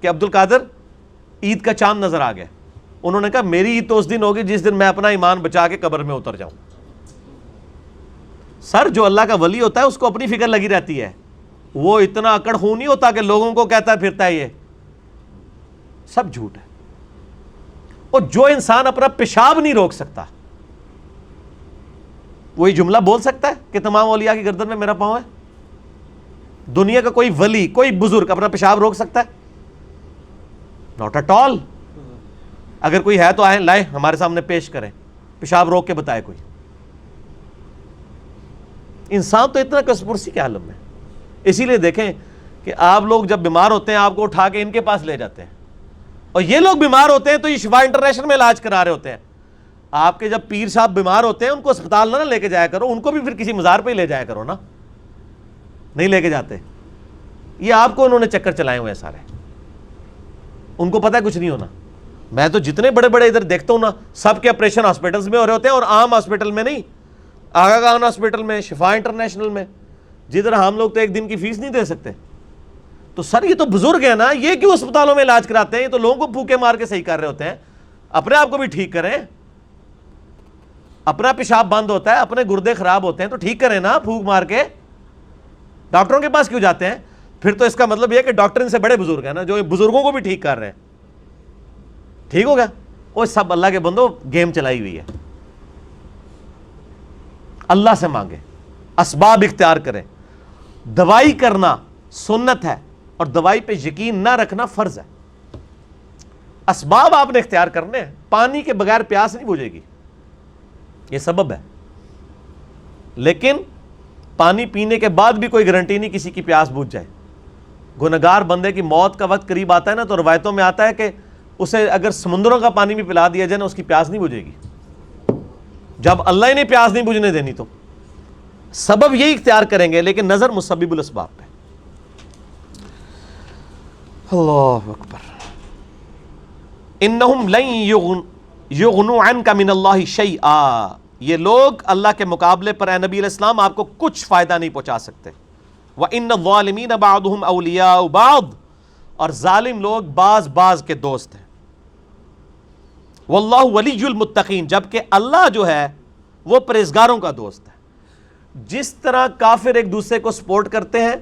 کہ عبد القادر عید کا چاند نظر آ گیا. انہوں نے کہا میری عید تو اس دن ہوگی جس دن میں اپنا ایمان بچا کے قبر میں اتر جاؤں. سر جو اللہ کا ولی ہوتا ہے اس کو اپنی فکر لگی رہتی ہے، وہ اتنا اکڑ خون نہیں ہوتا کہ لوگوں کو کہتا پھرتا ہے. یہ سب جھوٹ ہے. اور جو انسان اپنا پیشاب نہیں روک سکتا وہی جملہ بول سکتا ہے کہ تمام اولیاء کی گردن میں میرا پاؤں ہے؟ دنیا کا کوئی ولی، کوئی بزرگ اپنا پیشاب روک سکتا ہے؟ Not at all. اگر کوئی ہے تو آئیں، لائے ہمارے سامنے پیش کریں، پیشاب روک کے بتائے کوئی. انسان تو اتنا کسپرسی کے عالم میں. اسی لیے دیکھیں کہ آپ لوگ جب بیمار ہوتے ہیں آپ کو اٹھا کے ان کے پاس لے جاتے ہیں، اور یہ لوگ بیمار ہوتے ہیں تو یہ شفا انٹرنیشنل میں علاج کرا رہے ہوتے ہیں. آپ کے جب پیر صاحب بیمار ہوتے ہیں ان کو اسپتال نہ لے کے جایا کرو، ان کو بھی پھر کسی مزار پہ ہی لے جایا کرو نا. نہیں لے کے جاتے. یہ آپ کو انہوں نے چکر چلائے ہوئے ہیں سارے، ان کو پتہ ہے کچھ نہیں ہونا. میں تو جتنے بڑے بڑے ادھر دیکھتا ہوں نا، سب کے آپریشن ہاسپٹلس میں ہو رہے ہوتے ہیں، اور عام ہاسپٹل میں نہیں، آغا خان ہاسپٹل میں، شفا انٹرنیشنل میں، جدھر ہم لوگ تو ایک دن کی فیس نہیں دے سکتے. تو سر یہ تو بزرگ ہیں نا، یہ کیوں اسپتالوں میں علاج کراتے ہیں؟ یہ تو لوگوں کو پھوکے مار کے صحیح کر رہے ہوتے ہیں. اپنے آپ کو بھی ٹھیک کریں. اپنا پیشاب بند ہوتا ہے، اپنے گردے خراب ہوتے ہیں تو ٹھیک کریں نا پھوک مار کے. ڈاکٹروں کے پاس کیوں جاتے ہیں؟ پھر تو اس کا مطلب یہ کہ ڈاکٹر ان سے بڑے بزرگ ہیں نا، جو بزرگوں کو بھی ٹھیک کر رہے ہیں. ٹھیک ہو گیا؟ وہ سب اللہ کے بندوں گیم چلائی ہوئی ہے. اللہ سے مانگے، اسباب اختیار کریں. دوائی کرنا سنت ہے اور دوائی پہ یقین نہ رکھنا فرض ہے. اسباب آپ نے اختیار کرنے ہیں. پانی کے بغیر پیاس نہیں بجھے گی، یہ سبب ہے. لیکن پانی پینے کے بعد بھی کوئی گارنٹی نہیں کسی کی پیاس بجھ جائے. گنہگار بندے کی موت کا وقت قریب آتا ہے نا، تو روایتوں میں آتا ہے کہ اسے اگر سمندروں کا پانی بھی پلا دیا جائے نا اس کی پیاس نہیں بجھے گی. جب اللہ ہی نے پیاس نہیں بجھنے دینی تو سبب یہی اختیار کریں گے، لیکن نظر مسبب الاسباب پہ. اللہ اکبر. انہم لن یغنوا عنک من اللہ شیئا، یہ لوگ اللہ کے مقابلے پر اے نبی علیہ السلام آپ کو کچھ فائدہ نہیں پہنچا سکتے. وَإِنَّ الظَّالِمِينَ بَعْضُهُمْ أَوْلِيَاءُ بَعْضٍ، اور ظالم لوگ بعض کے دوست ہیں. وَاللَّهُ وَلِيُّ الْمُتَّقِينَ، جبکہ اللہ جو ہے وہ پرہیزگاروں کا دوست ہے. جس طرح کافر ایک دوسرے کو سپورٹ کرتے ہیں،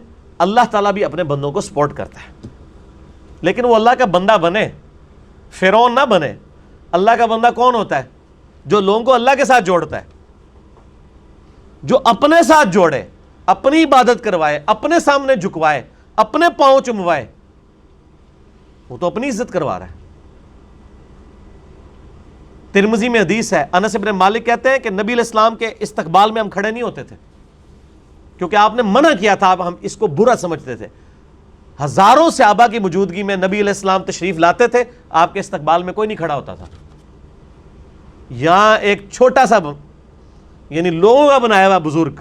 اللہ تعالیٰ بھی اپنے بندوں کو سپورٹ کرتا ہے. لیکن وہ اللہ کا بندہ بنے، فرعون نہ بنے. اللہ کا بندہ کون ہوتا ہے؟ جو لوگوں کو اللہ کے ساتھ جوڑتا ہے، جو اپنے ساتھ جوڑے، اپنی عبادت کروائے، اپنے سامنے جھکوائے، اپنے پاؤں چموائے. وہ تو اپنی عزت کروا رہا ہے. ترمذی میں حدیث ہے، انس بن مالک کہتے ہیں کہ نبی علیہ السلام کے استقبال میں ہم کھڑے نہیں ہوتے تھے، کیونکہ آپ نے منع کیا تھا. اب ہم اس کو برا سمجھتے تھے. ہزاروں صحابہ کی موجودگی میں نبی علیہ السلام تشریف لاتے تھے، آپ کے استقبال میں کوئی نہیں کھڑا ہوتا تھا. یہاں ایک چھوٹا سا یعنی لوگوں کا بنایا ہوا بزرگ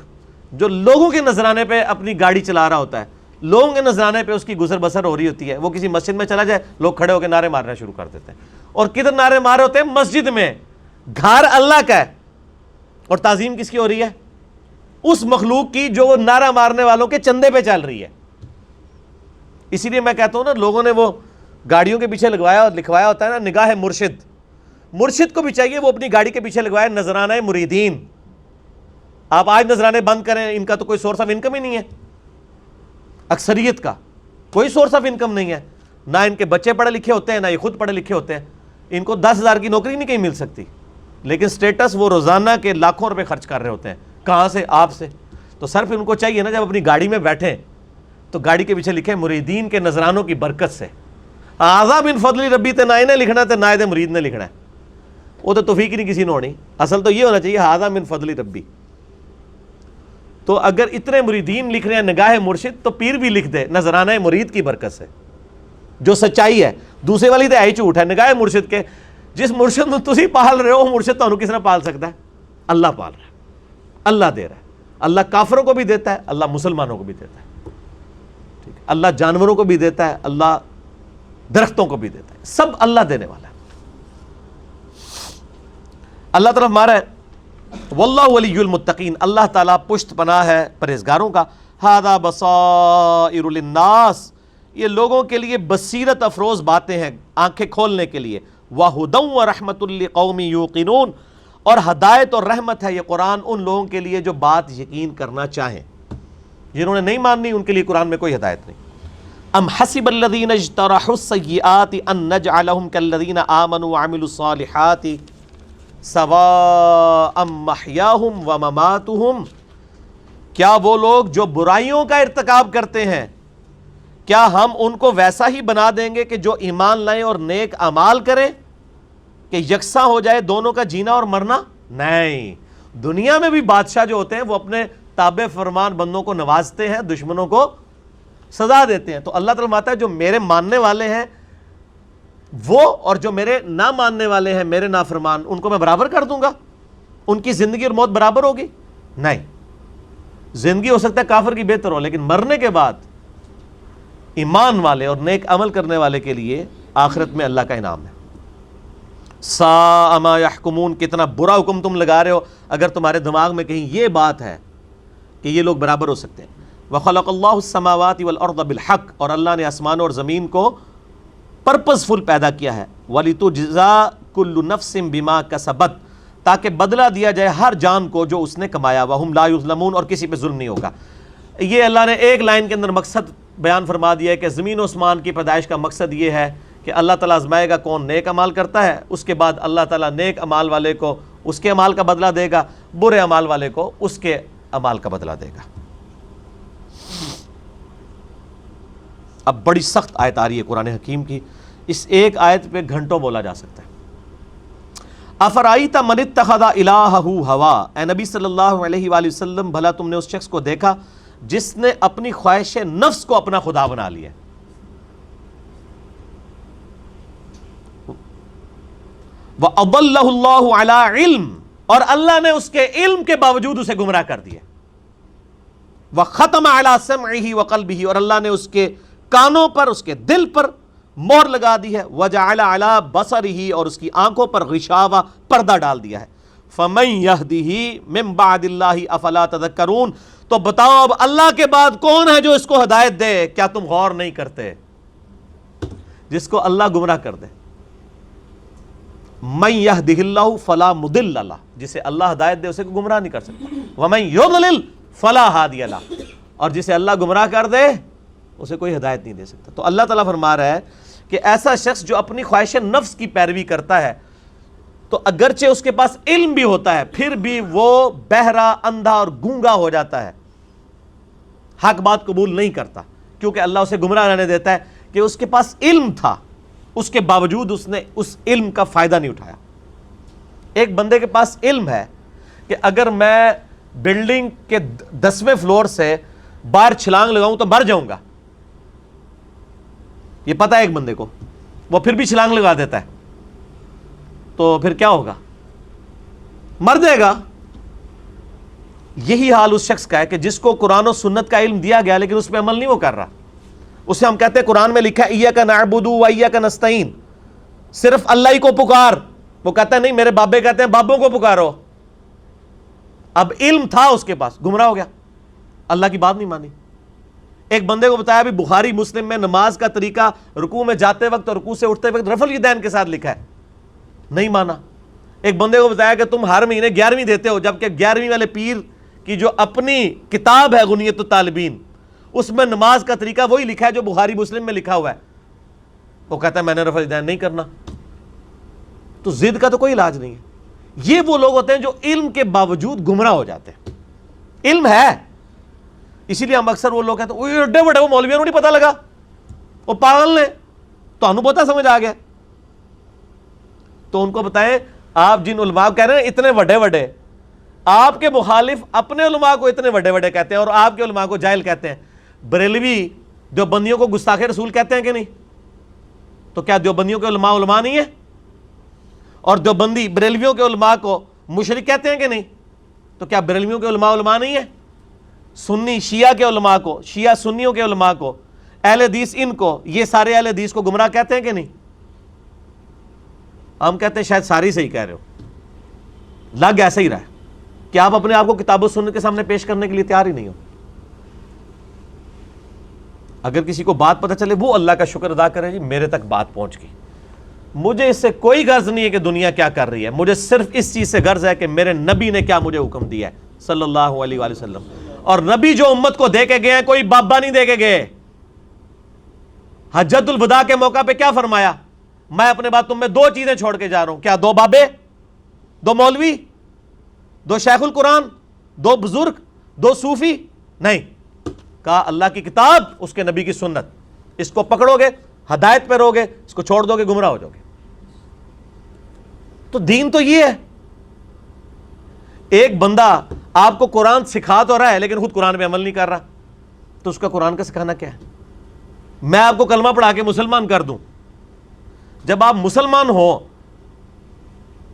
جو لوگوں کے نذرانے پہ اپنی گاڑی چلا رہا ہوتا ہے، لوگوں کے نذرانے پہ اس کی گزر بسر ہو رہی ہوتی ہے، وہ کسی مسجد میں چلا جائے لوگ کھڑے ہو کے نعرے مارنا شروع کر دیتے ہیں. اور کدھر نعرے مارے ہوتے ہیں؟ مسجد میں. گھر اللہ کا ہے اور تعظیم کس کی ہو رہی ہے؟ اس مخلوق کی جو نعرہ مارنے والوں کے چندے پہ چل رہی ہے. اسی لیے میں کہتا ہوں نا، لوگوں نے وہ گاڑیوں کے پیچھے لگوایا اور لکھوایا ہوتا ہے نا نگاہ مرشد. مرشد کو بھی چاہیے وہ اپنی گاڑی کے پیچھے لگوائے نذرانہ مریدین. آپ آج نذرانے بند کریں، ان کا تو کوئی سورس آف انکم ہی نہیں ہے. اکثریت کا کوئی سورس آف انکم نہیں ہے. نہ ان کے بچے پڑھے لکھے ہوتے ہیں، نہ یہ خود پڑھے لکھے ہوتے ہیں. ان کو 10,000 کی نوکری نہیں کہیں مل سکتی، لیکن سٹیٹس وہ روزانہ کے لاکھوں روپے خرچ کر رہے ہوتے ہیں. کہاں سے؟ آپ سے. تو صرف ان کو چاہیے نا جب اپنی گاڑی میں بیٹھیں تو گاڑی کے پیچھے لکھیں مریدین کے نذرانوں کی برکت سے. آزا من فضل ربی تے نہ انہیں لکھنا تے نہ مرید نے لکھنا ہے. وہ تو توفیق نہیں کسی نے ہونی. اصل تو یہ ہونا چاہیے آزا من فضل ربی. تو اگر اتنے مریدین لکھ رہے ہیں نگاہ مرشد، تو پیر بھی لکھ دے نذرانہ مرید کی برکت سے، جو سچائی ہے. دوسرے والی تو ہے ہی جھوٹ ہے. نگاہ مرشد کے جس مرشد میں تسی پال رہے ہو، مرشد تو کس نے پال سکتا ہے؟ اللہ پال رہا ہے، اللہ دے رہا ہے. اللہ کافروں کو بھی دیتا ہے، اللہ مسلمانوں کو بھی دیتا ہے. ٹھیک ہے؟ اللہ جانوروں کو بھی دیتا ہے، اللہ درختوں کو بھی دیتا ہے. سب اللہ دینے والا ہے. اللہ طرف مارا ہے واللہ ولی المتقین، اللہ تعالیٰ پشت پناہ ہے پرہیزگاروں کا. ھذا بصائر للناس، یہ لوگوں کے لیے بصیرت افروز باتیں ہیں، آنکھیں کھولنے کے لیے. وہدی ورحمۃ لقوم یوقنون، اور ہدایت اور رحمت ہے یہ قرآن ان لوگوں کے لیے جو بات یقین کرنا چاہیں. جنہوں نے نہیں ماننی ان کے لیے قرآن میں کوئی ہدایت نہیں. ام حسب الذین اجترحوا السیئات ان نجعلہم کالذین آمنوا وعملوا الصالحات سواء محیاہم ومماتہم، کیا وہ لوگ جو برائیوں کا ارتکاب کرتے ہیں، کیا ہم ان کو ویسا ہی بنا دیں گے کہ جو ایمان لائیں اور نیک اعمال کریں، کہ یکساں ہو جائے دونوں کا جینا اور مرنا؟ نہیں. دنیا میں بھی بادشاہ جو ہوتے ہیں وہ اپنے تابع فرمان بندوں کو نوازتے ہیں، دشمنوں کو سزا دیتے ہیں. تو اللہ تعالیٰ فرماتا ہے جو میرے ماننے والے ہیں وہ اور جو میرے نہ ماننے والے ہیں میرے نافرمان، ان کو میں برابر کر دوں گا؟ ان کی زندگی اور موت برابر ہوگی؟ نہیں. زندگی ہو سکتا ہے کافر کی بہتر ہو، لیکن مرنے کے بعد ایمان والے اور نیک عمل کرنے والے کے لیے آخرت میں اللہ کا انعام ہے. ساء ما یحکمون، کتنا برا حکم تم لگا رہے ہو اگر تمہارے دماغ میں کہیں یہ بات ہے کہ یہ لوگ برابر ہو سکتے ہیں. وخلق اللہ السماوات والارض بالحق، اور اللہ نے آسمانوں اور زمین کو پرپز فل پیدا کیا ہے. وَلِتُجْزَا كُلُّ نَفْسٍ بِمَا كَسَبَتْ، تاکہ بدلہ دیا جائے ہر جان کو جو اس نے کمایا. وَهُمْ لَا يُظْلَمُونَ، اور کسی پہ ظلم نہیں ہوگا. یہ اللہ نے ایک لائن کے اندر مقصد بیان فرما دیا ہے کہ زمین و آسمان کی پیدائش کا مقصد یہ ہے کہ اللہ تعالیٰ آزمائے گا کون نیک عمال کرتا ہے، اس کے بعد اللہ تعالیٰ نیک عمال والے کو اس کے عمال کا بدلہ دے گا، برے عمال والے کو اس کے عمال کا بدلہ دے گا. اب بڑی سخت آیت آ رہی ہے قرآن حکیم کی، اس ایک آیت پہ گھنٹوں بولا جا سکتا ہے. افرائیت من اتخذ الہہ ہوا، اے نبی صلی اللہ علیہ وآلہ وسلم بھلا تم نے اس شخص کو دیکھا جس نے اپنی خواہش نفس کو اپنا خدا بنا لیا. وَأَضَلَّهُ اللَّهُ عَلَىٰ عِلْمٍ، اور اللہ نے اس کے علم کے باوجود اسے گمراہ کر دیا. وَخَتَمَ عَلَىٰ سَمْعِهِ وَقَلْبِهِ، اور اللہ نے اس کے کانوں پر اس کے دل پر مہر لگا دی ہے. وَجَعَلَ عَلَىٰ بَصَرِهِ، اور اس کی آنکھوں پر غشاوہ پردہ ڈال دیا ہے. فَمَن يَهْدِهِ مِن بَعْدِ اللَّهِ أَفَلَا تَذَكَّرُونَ، تو بتاؤ اب اللہ کے بعد کون ہے جو اس کو ہدایت دے، کیا تم غور نہیں کرتے؟ جس کو اللہ گمراہ کر دے. من یہدہ اللہ فلا مضل لہ، جسے اللہ ہدایت دے اسے کوئی گمراہ نہیں کر سکتا. ومن یضلل فلا ہادی لہ، اور جسے اللہ گمراہ کر دے اسے کوئی ہدایت نہیں دے سکتا. تو اللہ تعالیٰ فرما رہا ہے کہ ایسا شخص جو اپنی خواہش نفس کی پیروی کرتا ہے تو اگرچہ اس کے پاس علم بھی ہوتا ہے پھر بھی وہ بہرا، اندھا اور گونگا ہو جاتا ہے، حق بات قبول نہیں کرتا، کیونکہ اللہ اسے گمراہ رہنے دیتا ہے کہ اس کے پاس علم تھا، اس کے باوجود اس نے اس علم کا فائدہ نہیں اٹھایا. ایک بندے کے پاس علم ہے کہ اگر میں بلڈنگ کے 10ویں فلور سے باہر چھلانگ لگاؤں تو مر جاؤں گا، یہ پتہ ہے ایک بندے کو، وہ پھر بھی چھلانگ لگا دیتا ہے، تو پھر کیا ہوگا؟ مر جائے گا. یہی حال اس شخص کا ہے کہ جس کو قرآن و سنت کا علم دیا گیا لیکن اس پہ عمل نہیں وہ کر رہا. اسے ہم کہتے ہیں قرآن میں لکھا ہے ایاک نعبد و ایاک نستعین، صرف اللہ ہی کو پکار. وہ کہتا ہے نہیں، میرے بابے کہتے ہیں بابوں کو پکارو. اب علم تھا اس کے پاس، گمراہ ہو گیا، اللہ کی بات نہیں مانی. ایک بندے کو بتایا بھی بخاری مسلم میں نماز کا طریقہ رکوع میں جاتے وقت اور رکوع سے اٹھتے وقت رفع الیدین کے ساتھ لکھا ہے، نہیں مانا. ایک بندے کو بتایا کہ تم ہر مہینے 11ویں دیتے ہو، جبکہ 11ویں والے پیر کی جو اپنی کتاب ہے غنیت الطالبین اس میں نماز کا طریقہ وہی لکھا ہے جو بخاری مسلم میں لکھا ہوا ہے. وہ کہتا ہے میں نے رفع الیدین نہیں کرنا. تو ضد کا تو کوئی علاج نہیں ہے. یہ وہ لوگ ہوتے ہیں جو علم کے باوجود گمراہ ہو جاتے ہیں. علم ہے، اسی لیے ہم اکثر وہ لوگ کہتے ہیں ایڈے بڑے وہ مولویوں کو نہیں پتہ لگا، وہ پاگل نے، تو انہوں پتہ سمجھ آ گیا. تو ان کو بتائیں آپ جن علماء کہہ رہے ہیں اتنے بڑے بڑے، آپ کے مخالف اپنے علماء کو اتنے بڑے بڑے کہتے ہیں اور آپ کے علماء کو جاہل کہتے ہیں. بریلوی دیوبندیوں کو گستاخ رسول کہتے ہیں کہ نہیں؟ تو کیا دیوبندیوں کے علماء علماء نہیں ہیں؟ اور دیوبندی بریلویوں کے علماء کو مشرک کہتے ہیں کہ نہیں؟ تو کیا بریلویوں کے علماء علماء نہیں ہیں؟ سنی شیعہ کے علماء کو، شیعہ سنیوں کے علماء کو، اہل حدیث ان کو، یہ سارے اہل حدیث کو گمراہ کہتے ہیں کہ نہیں؟ ہم کہتے ہیں شاید ساری صحیح کہہ رہے ہو، لگ ایسا ہی رہا ہے. کہ آپ اپنے آپ کو کتاب و سنت کے سامنے پیش کرنے کے لیے تیار ہی نہیں ہو. اگر کسی کو بات پتہ چلے وہ اللہ کا شکر ادا کرے، جی میرے تک بات پہنچ گئی، مجھے اس سے کوئی غرض نہیں ہے کہ دنیا کیا کر رہی ہے، مجھے صرف اس چیز سے غرض ہے کہ میرے نبی نے کیا مجھے حکم دیا ہے صلی اللہ علیہ وآلہ وسلم. اور نبی جو امت کو دے کے گئے ہیں کوئی بابا نہیں دے کے گئے. حجۃ الوداع کے موقع پہ کیا فرمایا؟ میں اپنے بعد تم میں 2 چیزیں چھوڑ کے جا رہا ہوں. کیا 2 بابے، 2 مولوی، 2 شیخ القرآن، 2 بزرگ، 2 صوفی؟ نہیں، کہا اللہ کی کتاب، اس کے نبی کی سنت. اس کو پکڑو گے ہدایت پہ رہو گے، اس کو چھوڑ دو گے گمراہ ہو جاؤ گے. تو دین تو یہ ہے. ایک بندہ آپ کو قرآن سکھا تو رہا ہے لیکن خود قرآن پہ عمل نہیں کر رہا، تو اس کا قرآن کا سکھانا کیا ہے؟ میں آپ کو کلمہ پڑھا کے مسلمان کر دوں، جب آپ مسلمان ہو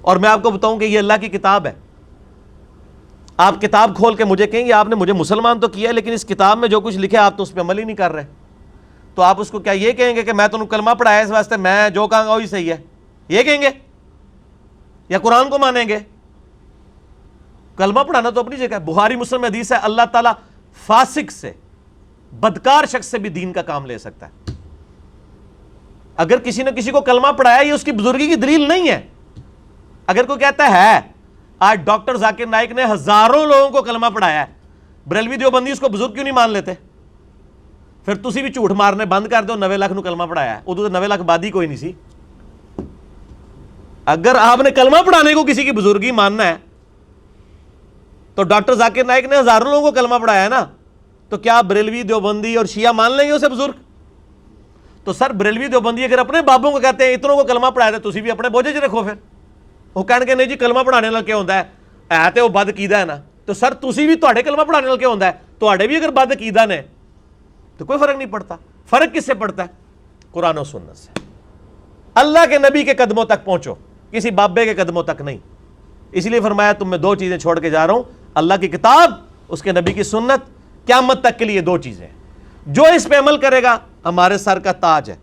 اور میں آپ کو بتاؤں کہ یہ اللہ کی کتاب ہے، آپ کتاب کھول کے مجھے کہیں گے آپ نے مجھے مسلمان تو کیا ہے لیکن اس کتاب میں جو کچھ لکھا ہے آپ تو اس پہ عمل ہی نہیں کر رہے، تو آپ اس کو کیا یہ کہیں گے کہ میں تمہیں کلمہ پڑھایا اس واسطے میں جو کہوں گا وہی صحیح ہے، یہ کہیں گے یا قرآن کو مانیں گے؟ کلمہ پڑھانا تو اپنی جگہ ہے. بخاری مسلم میں حدیث ہے اللہ تعالیٰ فاسق سے، بدکار شخص سے بھی دین کا کام لے سکتا ہے. اگر کسی نے کسی کو کلمہ پڑھایا یہ اس کی بزرگی کی دلیل نہیں ہے. اگر کوئی کہتا ہے آج ڈاکٹر ذاکر نائک نے ہزاروں لوگوں کو کلمہ پڑھایا ہے، بریلوی دیوبندی اس کو بزرگ کیوں نہیں مان لیتے؟ پھر تسی بھی جھوٹ مارنے بند کر دو 90 لاکھ نو کلمہ پڑھایا ہے. ادو تو 90 لاکھ بادی کوئی نہیں سی. اگر آپ نے کلمہ پڑھانے کو کسی کی بزرگی ماننا ہے تو ڈاکٹر ذاکر نائک نے ہزاروں لوگوں کو کلمہ پڑھایا ہے نا، تو کیا بریلوی دیوبندی اور شیعہ مان لیں گے اسے بزرگ؟ تو سر بریلوی دیوبندی اگر اپنے بابوں کو کہتے ہیں اتنوں کو کلمہ پڑھایا تھا، تسی بھی اپنے بوجھے چ رکھو. پھر وہ کہنے کے نہیں جی کلمہ پڑھانے نال کیا ہوتا ہے تے وہ بد عقیدہ ہے نا، تو سر تسی بھی تواڈے کلمہ پڑھانے نال کیا ہوتا ہے؟ تواڈے بھی اگر بد عقیدہ نے تو کوئی فرق نہیں پڑتا. فرق کس سے پڑتا ہے؟ قرآن و سنت سے. اللہ کے نبی کے قدموں تک پہنچو، کسی بابے کے قدموں تک نہیں. اس لیے فرمایا تم میں 2 چیزیں چھوڑ کے جا رہا ہوں، اللہ کی کتاب، اس کے نبی کی سنت. قیامت تک کے لیے 2 چیزیں، جو اس پہ عمل کرے گا ہمارے سر کا تاج ہے،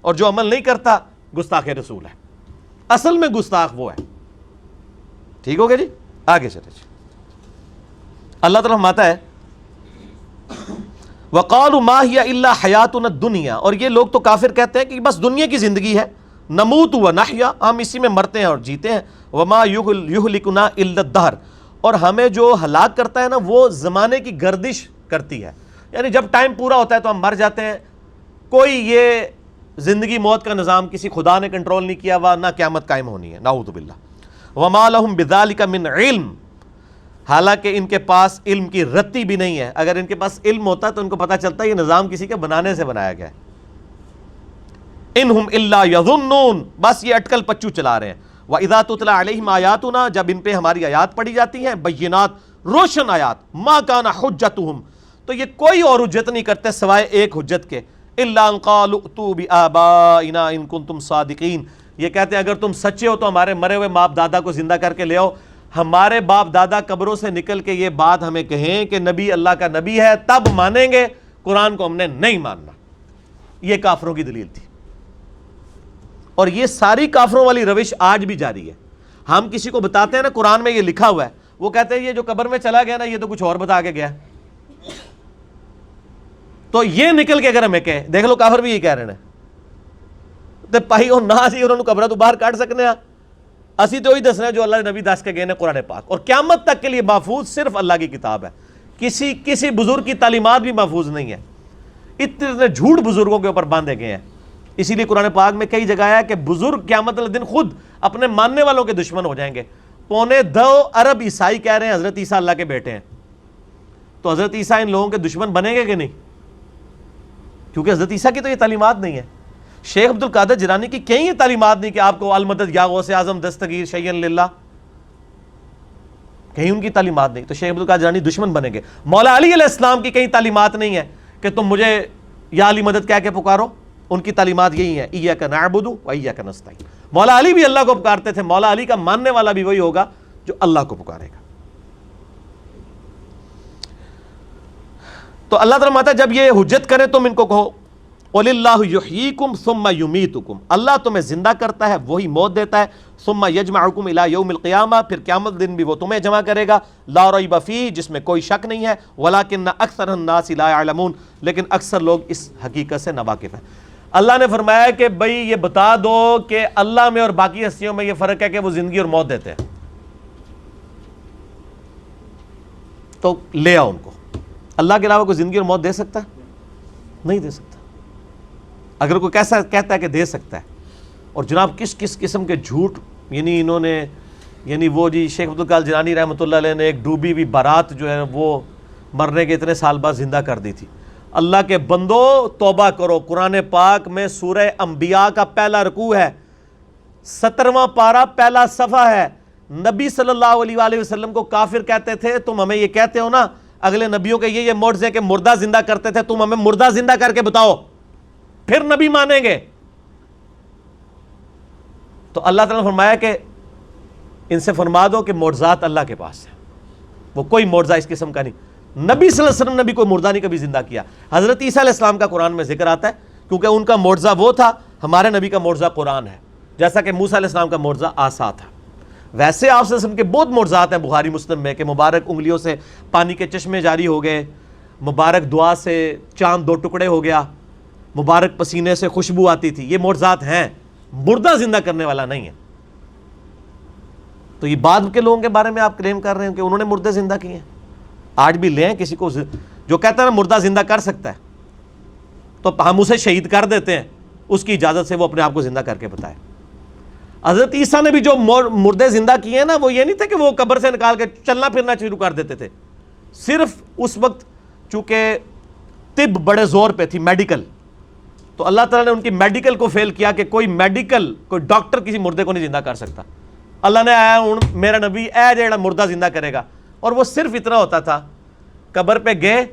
اور جو عمل نہیں کرتا گستاخ رسول ہے. اصل میں گستاخ وہ ہے. ٹھیک ہو گیا جی؟ آگے چلے جی. اللہ تعالیٰ فرماتا ہے وَقَالُوا مَا هِيَ إِلَّا حَيَاتُنَا الدُّنْيَا، اور یہ لوگ تو کافر کہتے ہیں کہ بس دنیا کی زندگی ہے، نموت وَنَحْيَا، ہم اسی میں مرتے ہیں اور جیتے ہیں، وَمَا يُهْلِكُنَا إِلَّا الدَّهْرُ، اور ہمیں جو ہلاک کرتا ہے نا وہ زمانے کی گردش کرتی ہے. یعنی جب ٹائم پورا ہوتا ہے تو ہم مر جاتے ہیں. کوئی یہ زندگی موت کا نظام کسی خدا نے کنٹرول نہیں کیا ہوا، نہ قیامت قائم ہونی ہے، نعوذ باللہ. وَمَا لَهُمْ بِذَلِكَ مِنْ عِلْمٍ، حالانکہ ان کے پاس علم کی رتی بھی نہیں ہے. اگر ان کے پاس علم ہوتا تو ان کو پتا چلتا یہ نظام کسی کے بنانے سے بنایا گیا ہے. اِنْهُمْ إِلَّا يَظُنُّونَ، بس یہ اٹکل پچو چلا رہے ہیں. وَإِذَا تُتْلَىٰ عَلَيْهِمْ آيَاتُنَا، جب ان پہ ہماری آیات پڑھی جاتی ہیں، بینات، روشن آیات، مَا كَانَ حُجَّتُهُمْ، تو یہ کوئی اور حجت نہیں کرتے سوائے ایک حجت کے، إِلَّا أَن قَالُوا ائْتُوا بِآبَائِنَا إِن كُنتُمْ صَادِقِينَ، یہ کہتے ہیں اگر تم سچے ہو تو ہمارے مرے ہوئے باپ دادا کو زندہ کر کے لے آؤ. ہمارے باپ دادا قبروں سے نکل کے یہ بات ہمیں کہیں کہ نبی اللہ کا نبی ہے تب مانیں گے، قرآن کو ہم نے نہیں ماننا. یہ کافروں کی دلیل تھی، اور یہ ساری کافروں والی روش آج بھی جاری ہے. ہم کسی کو بتاتے ہیں نا قرآن میں یہ لکھا ہوا ہے، وہ کہتے ہیں یہ جو قبر میں چلا گیا نا یہ تو کچھ اور بتا کے گیا. تو یہ نکل کے اگر ہمیں کہے، دیکھ لو کافر بھی یہ کہہ رہے ہیں تے پائی اور نہ سی انہوں نے قبرہ تو باہر کاٹ سکنے ہیں، اسی تو وہی دسنا جو اللہ نبی دس کے گئے نے قرآن پاک. اور قیامت تک کے لیے محفوظ صرف اللہ کی کتاب ہے، کسی بزرگ کی تعلیمات بھی محفوظ نہیں ہے. اتنے جھوٹ بزرگوں کے اوپر باندھے گئے ہیں. اسی لیے قرآن پاک میں کئی جگہ ہے کہ بزرگ قیامت والے دن خود اپنے ماننے والوں کے دشمن ہو جائیں گے. 2.25 ارب عیسائی کہہ رہے ہیں حضرت عیسیٰ اللہ کے بیٹے ہیں، تو حضرت عیسیٰ ان لوگوں کے دشمن بنیں گے کہ نہیں؟ کیونکہ حضرت عیسیٰ کی تو یہ تعلیمات نہیں ہے. شیخ عبد القادر جیلانی کی کہیں یہ تعلیمات نہیں کہ آپ کو المدد یا غوث اعظم دستگیر شیئن للہ، کہیں ان کی تعلیمات نہیں. تو شیخ عبد القادر جیلانی دشمن بنیں گے. مولا علی علیہ السلام کی کہیں تعلیمات نہیں ہے کہ تم مجھے یا علی مدد کہہ کے پکارو. ان کی تعلیمات یہی ہیں ایاک نعبد و ایاک نستعین. مولا علی بھی اللہ کو پکارتے تھے، مولا علی کا ماننے والا بھی وہی ہوگا جو اللہ کو پکارے گا. تو اللہ تعالیٰ ماتا جب یہ حجت کرے تم ان کو کہو وَلِلَّهُ يُحْيِيكُمْ ثُمَّ يُمِيتُكُمْ، اللہ تمہیں زندہ کرتا ہے وہی موت دیتا ہے. ثُمَّ يَجْمَعُكُمْ إِلَى يَوْمِ الْقِيَامَةِ، پھر قیامت دن بھی وہ تمہیں جمع کرے گا. لا ریب فیہ، جس میں کوئی شک نہیں ہے. وَلَكِنَّ أَكْثَرَ النَّاسِ لَا يَعْلَمُونَ، لیکن اکثر لوگ اس حقیقت سے ناواقف ہیں. اللہ نے فرمایا کہ بھئی یہ بتا دو کہ اللہ میں اور باقی ہستیوں میں یہ فرق ہے کہ وہ زندگی اور موت دیتے ہیں، تو لے آؤ ان کو. اللہ کے علاوہ کوئی زندگی اور موت دے سکتا ہے؟ نہیں دے سکتا. اگر کوئی کیسا کہتا ہے کہ دے سکتا ہے، اور جناب کس کس قسم کے جھوٹ، یعنی انہوں نے، یعنی وہ جی شیخ عبدالقادر جیلانی رحمۃ اللہ علیہ نے ایک ڈوبی ہوئی بارات جو ہے وہ مرنے کے اتنے سال بعد زندہ کر دی تھی. اللہ کے بندو توبہ کرو. قرآن پاک میں سورہ انبیاء کا پہلا رکوع ہے، 17واں پارہ پہلا صفحہ ہے. نبی صلی اللہ علیہ وآلہ وسلم کو کافر کہتے تھے، تم ہمیں یہ کہتے ہو نا اگلے نبیوں کے یہ معجزے کہ مردہ زندہ کرتے تھے، تم ہمیں مردہ زندہ کر کے بتاؤ پھر نبی مانیں گے. تو اللہ تعالیٰ نے فرمایا کہ ان سے فرما دو کہ معجزات اللہ کے پاس ہے، وہ کوئی معجزہ اس قسم کا نہیں. نبی صلی اللہ علیہ وسلم نے بھی کوئی مردہ نہیں کبھی زندہ کیا. حضرت عیسیٰ علیہ السلام کا قرآن میں ذکر آتا ہے کیونکہ ان کا معجزہ وہ تھا. ہمارے نبی کا معجزہ قرآن ہے، جیسا کہ موسیٰ علیہ السلام کا معجزہ عصا تھا. ویسے آپ صلی اللہ علیہ وسلم کے بہت معجزات ہیں بخاری مسلم میں، کہ مبارک انگلیوں سے پانی کے چشمے جاری ہو گئے، مبارک دعا سے چاند 2 ٹکڑے ہو گیا، مبارک پسینے سے خوشبو آتی تھی. یہ معجزات ہیں، مردہ زندہ کرنے والا نہیں ہے. تو یہ بعد کے لوگوں کے بارے میں آپ کلیم کر رہے ہیں کہ انہوں نے مردے زندہ کیے ہیں. آج بھی لیں کسی کو جو کہتا ہے نا مردہ زندہ کر سکتا ہے، تو ہم اسے شہید کر دیتے ہیں، اس کی اجازت سے وہ اپنے آپ کو زندہ کر کے بتائے. حضرت عیسیٰ نے بھی جو مردے زندہ کیے ہیں نا، وہ یہ نہیں تھے کہ وہ قبر سے نکال کے چلنا پھرنا شروع کر دیتے تھے. صرف اس وقت چونکہ طب بڑے زور پہ تھی، میڈیکل، تو اللہ تعالیٰ نے ان کی میڈیکل کو فیل کیا کہ کوئی میڈیکل، کوئی ڈاکٹر کسی مردے کو نہیں زندہ کر سکتا. اللہ نے آیا ہوں میرا نبی اے جیڑا مردہ زندہ کرے گا. اور وہ صرف اتنا ہوتا تھا، قبر پہ گئے،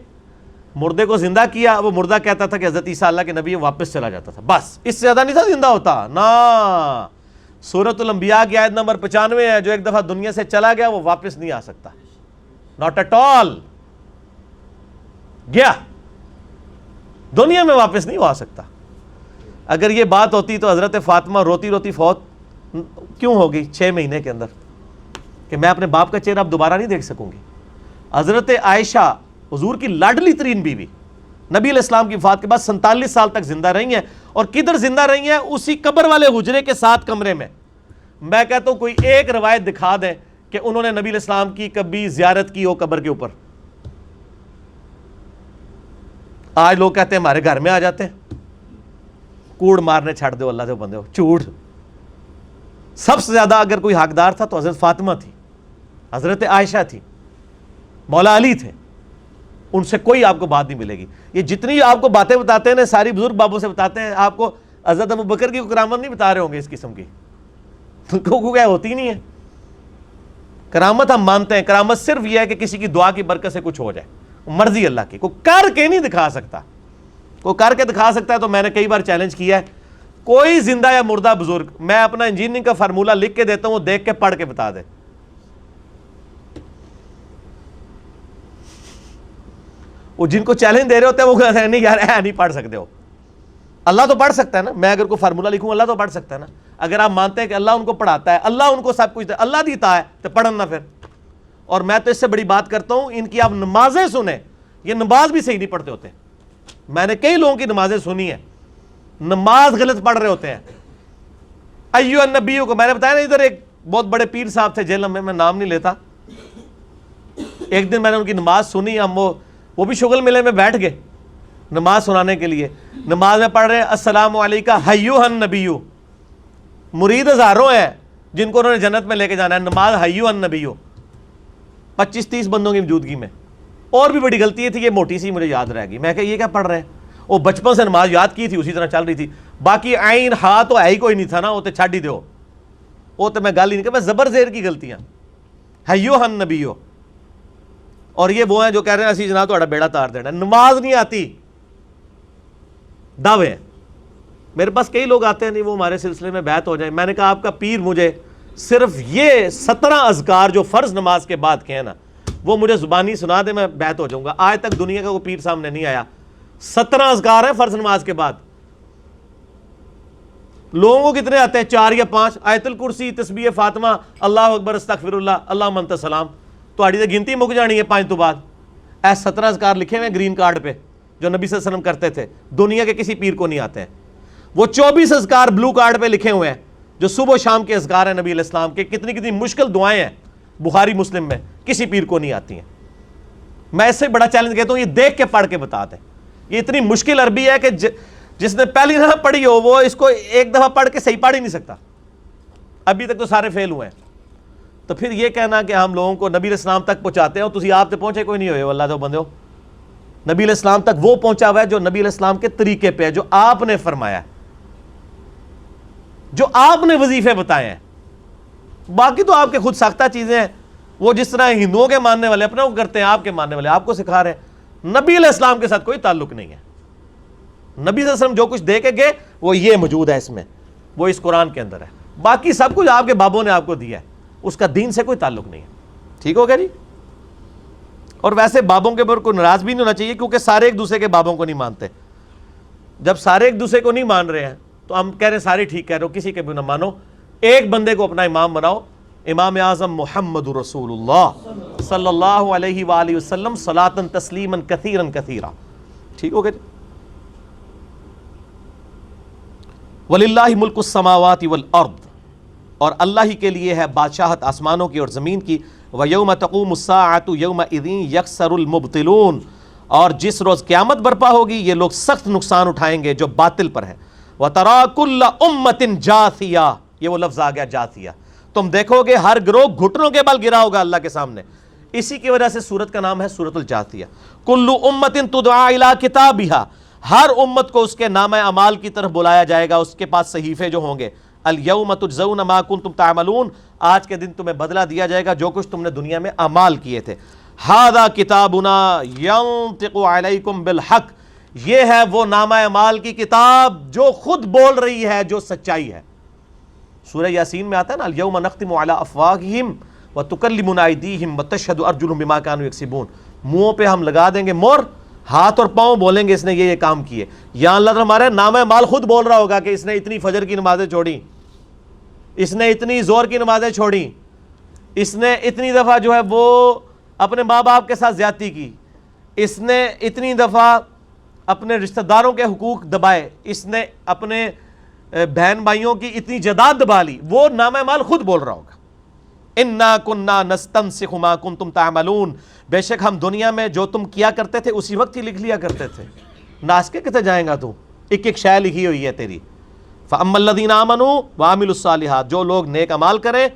مردے کو زندہ کیا، وہ مردہ کہتا تھا کہ حضرت عیسیٰ اللہ کے نبی، واپس چلا جاتا تھا. بس اس سے زیادہ نہیں تھا زندہ ہوتا نا. سورۃ الانبیاء کی آیت نمبر 95 ہے، جو ایک دفعہ دنیا سے چلا گیا وہ واپس نہیں آ سکتا. Not at all. گیا دنیا میں واپس نہیں ہو آ سکتا. اگر یہ بات ہوتی تو حضرت فاطمہ روتی روتی فوت کیوں ہوگی 6 مہینے کے اندر، کہ میں اپنے باپ کا چہرہ اب دوبارہ نہیں دیکھ سکوں گی. حضرت عائشہ حضور کی لاڈلی ترین بیوی، نبی علیہ السلام کی وفات کے بعد 47 سال تک زندہ رہی ہیں. اور کدھر زندہ رہی ہیں؟ اسی قبر والے حجرے کے 7 کمرے میں. میں کہتا ہوں کوئی ایک روایت دکھا دیں کہ انہوں نے نبی علیہ السلام کی کبھی زیارت کی ہو قبر کے اوپر. آج لوگ کہتے ہیں ہمارے گھر میں آ جاتے ہیں. کوڑ مارنے چھڑ دو اللہ سے بندے ہو، جھوٹ. سب سے زیادہ اگر کوئی حقدار تھا تو حضرت فاطمہ تھی، حضرت عائشہ تھی، مولا علی تھے. ان سے کوئی آپ کو بات نہیں ملے گی. یہ جتنی آپ کو باتیں بتاتے ہیں نا، ساری بزرگ بابوں سے بتاتے ہیں. آپ کو حضرت ابوبکر کی کرامت نہیں بتا رہے ہوں گے اس قسم کی، کیا ہوتی نہیں ہے. کرامت ہم مانتے ہیں، کرامت صرف یہ ہے کہ کسی کی دعا کی برکت سے کچھ ہو جائے، مرضی اللہ کی. کوئی کر کے نہیں دکھا سکتا. کوئی کر کے دکھا سکتا ہے تو میں نے کئی بار چیلنج کیا ہے، کوئی زندہ یا مردہ بزرگ، میں اپنا انجینئرنگ کا فارمولہ لکھ کے دیتا ہوں، وہ دیکھ کے پڑھ کے بتا دے. وہ جن کو چیلنج دے رہے ہوتے ہیں وہ کہتے ہیں نہیں یار نہیں پڑھ سکتے ہو. اللہ تو پڑھ سکتا ہے نا. میں اگر کوئی فارمولہ لکھوں اللہ تو پڑھ سکتا ہے نا. اگر آپ مانتے ہیں کہ اللہ ان کو پڑھاتا ہے، اللہ ان کو سب کچھ اللہ دیتا ہے، تو پڑھن نا پھر. اور میں تو اس سے بڑی بات کرتا ہوں، ان کی آپ نمازیں سنیں، یہ نماز بھی صحیح نہیں پڑھتے ہوتے. میں نے کئی لوگوں کی نمازیں سنی ہیں، نماز غلط پڑھ رہے ہوتے ہیں. ایو النبیوں کو میں نے بتایا نا، ادھر ایک بہت بڑے پیر صاحب تھے جیلم میں نام نہیں لیتا. ایک دن میں نے ان کی نماز سنی، ہم وہ بھی شغل ملے میں بیٹھ گئے نماز سنانے کے لیے. نماز میں پڑھ رہے السلام علیکہ حیوہ النبیو. مرید ہزاروں ہیں جن کو انہوں نے جنت میں لے کے جانا ہے. نماز حیوہ النبیو 25-30 بندوں کی موجودگی میں. اور بھی بڑی غلطی یہ تھی، یہ موٹی سی مجھے یاد رہ گئی. میں کہ یہ کیا پڑھ رہے ہیں؟ وہ بچپن سے نماز یاد کی تھی، اسی طرح چل رہی تھی. باقی عین ہا تو ہے ہی کوئی نہیں تھا نا، وہ تو چھڈ ہی دو. وہ تو میں گل ہی نہیں کہ میں زبر زیر کی غلطیاں. حیوہ النبیو. اور یہ وہ ہیں جو کہہ رہے ہیں اسی جناب تہاڈا بیڑا تار دینا. نماز نہیں آتی، دعوے. میرے پاس کئی لوگ آتے ہیں نہیں وہ ہمارے سلسلے میں بیعت ہو جائے. میں نے کہا آپ کا پیر مجھے صرف یہ 17 اذکار جو فرض نماز کے بعد کہے نا، وہ مجھے زبانی سنا دے، میں بیعت ہو جاؤں گا. آج تک دنیا کا کوئی پیر سامنے نہیں آیا. 17 اذکار ہیں فرض نماز کے بعد. لوگوں کو کتنے آتے ہیں؟ 4 یا 5. آیت الکرسی، تسبیح فاطمہ، اللہ اکبر، استغفر اللہ، اللہم انت السلام. تہاڈی تے گنتی مک جانی ہے 5 تو بعد. اے 17 اذکار لکھے ہوئے گرین کارڈ پہ جو نبی صلی اللہ علیہ وسلم کرتے تھے، دنیا کے کسی پیر کو نہیں آتے ہیں. وہ 24 اذکار بلو کارڈ پہ لکھے ہوئے ہیں جو صبح و شام کے اذکار ہیں نبی علیہ السلام کے. کتنی کتنی مشکل دعائیں ہیں بخاری مسلم میں، کسی پیر کو نہیں آتی ہیں. میں اس سے بڑا چیلنج کہتا ہوں، یہ دیکھ کے پڑھ کے بتا دیں. یہ اتنی مشکل عربی ہے کہ جس نے پہلی دفعہ پڑھی ہو وہ اس کو ایک دفعہ پڑھ کے صحیح پڑھ ہی نہیں سکتا. ابھی تک تو سارے فیل ہوئے ہیں. تو پھر یہ کہنا کہ ہم لوگوں کو نبی علیہ السلام تک پہنچاتے ہیں، تسی آپ تے پہنچے کوئی نہیں ہوئے. اللہ تو بندے ہو، نبی علیہ السلام تک وہ پہنچا ہوا ہے جو نبی علیہ السلام کے طریقے پہ ہے، جو آپ نے فرمایا ہے، جو آپ نے وظیفے بتائے ہیں. باقی تو آپ کے خود ساختہ چیزیں ہیں. وہ جس طرح ہندوؤں کے ماننے والے اپنا وہ کرتے ہیں، آپ کے ماننے والے آپ کو سکھا رہے ہیں. نبی علیہ السلام کے ساتھ کوئی تعلق نہیں ہے. نبی صلی اللہ علیہ وسلم جو کچھ دے کے گئے وہ یہ موجود ہے اس میں، وہ اس قرآن کے اندر ہے. باقی سب کچھ آپ کے بابوں نے آپ کو دیا ہے، اس کا دین سے کوئی تعلق نہیں ہے. ٹھیک ہو گیا جی؟ اور ویسے بابوں کے اوپر کوئی ناراض بھی نہیں ہونا چاہیے، کیونکہ سارے ایک دوسرے کے بابوں کو نہیں مانتے. جب سارے ایک دوسرے کو نہیں مان رہے ہیں تو ہم کہہ رہے ہیں سارے ٹھیک کہہ رہے ہو، کسی کے بھی نہ مانو. ایک بندے کو اپنا امام بناؤ، امام اعظم محمد رسول اللہ صلی اللہ علیہ وآلہ وسلم صلاۃً تسلیما کثیرا کثیرا. ٹھیک ہو گیا جی؟ وَلِلَّهِ مُلْكُ السَّمَاوَاتِ وَالْأَرْضِ، اور اللہ ہی کے لیے ہے بادشاہت آسمانوں کی اور زمین کی. وَيَوْمَ تَقُومُ السَّاعَةُ يَوْمَئِذٍ يَخْسَرُ الْمُبْطِلُونَ، اور جس روز قیامت برپا ہوگی یہ لوگ سخت نقصان اٹھائیں گے جو باطل پر ہیں. وَتَرَى كُلَّ أُمَّةٍ جَاثِيَةٍ، یہ وہ لفظ آ گیا جاثیہ. تم دیکھو گے ہر گروہ گھٹنوں کے بل گرا ہوگا اللہ کے سامنے. اسی کی وجہ سے سورت کا نام ہے سورت الجاثیہ. كُلُّ أُمَّةٍ تُدْعَىٰ إِلَىٰ كِتَابِهَا، ہر امت کو اس کے نامہ اعمال کی طرف بلایا جائے گا، اس کے پاس صحیفے جو ہوں گے. اليوم تجزون ما کنتم تعملون، آج کے دن تمہیں بدلہ دیا جائے گا جو کچھ تم نے دنیا میں اعمال کیے تھے. ھذا کتابنا ینطق علیکم بالحق، یہ ہے وہ نامہ اعمال کی کتاب جو خود بول رہی ہے، جو سچائی ہے. سورہ یاسین میں آتا ہے نا، الیوم نختم علی افواہہم وتکلمنا ایدیہم وتشہد ارجلہم بما کانوا یکسبون، منہوں پہ ہم لگا دیں گے مہر، ہاتھ اور پاؤں بولیں گے اس نے یہ کام کیے. یا اللہ تعالیٰ ہمارے نامہ مال خود بول رہا ہوگا کہ اس نے اتنی فجر کی نمازیں چھوڑی، اس نے اتنی زور کی نمازیں چھوڑی، اس نے اتنی دفعہ جو ہے وہ اپنے ماں باپ کے ساتھ زیادتی کی، اس نے اتنی دفعہ اپنے رشتہ داروں کے حقوق دبائے، اس نے اپنے بہن بھائیوں کی اتنی جائیداد دبا لی. وہ نامہ مال خود بول رہا ہوگا. اِنَّا كُنَّا نَسْتَنسِخُ مَا كُنْتُمْ تَعْمَلُونَ، بے شک ہم دنیا میں جو تم کیا کرتے تھے اسی وقت ہی لکھ لیا کرتے تھے. ناس کے کتے جائیں گا تو، ایک ایک شے لکھی ہوئی ہے تیری. فَأَمَّا الَّذِينَ آمَنُوا وَعَمِلُوا الصَّالِحَاتِ، جو لوگ نیک اعمال کریں،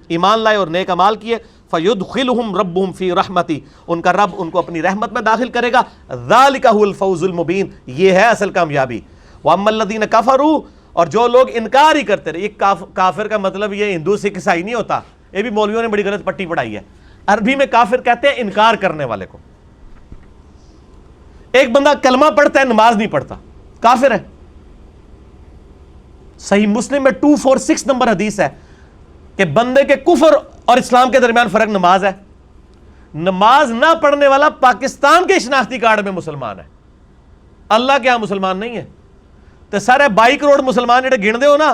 ایمان لائے اور نیک اعمال کیے، فَيُدْخِلُهُمْ رَبُّهُمْ فِي رَحْمَتِهِ، ان کا رب ان کو اپنی رحمت میں داخل کرے گا. ذَلِكَ هُوَ الْفَوْزُ الْمُبِينُ، یہ ہے اصل کامیابی. وَأَمَّا الَّذِينَ كَفَرُوا، اور جو لوگ انکار ہی کرتے رہے. یہ کافر کا مطلب یہ ہندو سکھ عیسائی نہیں ہوتا، یہ بھی مولویوں نے بڑی غلط پٹی پڑھائی ہے. عربی میں کافر کہتے ہیں انکار کرنے والے کو. ایک بندہ کلمہ پڑھتا ہے نماز نہیں پڑھتا، کافر ہے. صحیح مسلم میں 246 نمبر حدیث ہے کہ بندے کے کفر اور اسلام کے درمیان فرق نماز ہے. نماز نہ پڑھنے والا پاکستان کے شناختی کارڈ میں مسلمان ہے، اللہ کے ہاں مسلمان نہیں ہے. تو سارے 22 کروڑ مسلمان جڑے گن دے ہو نا،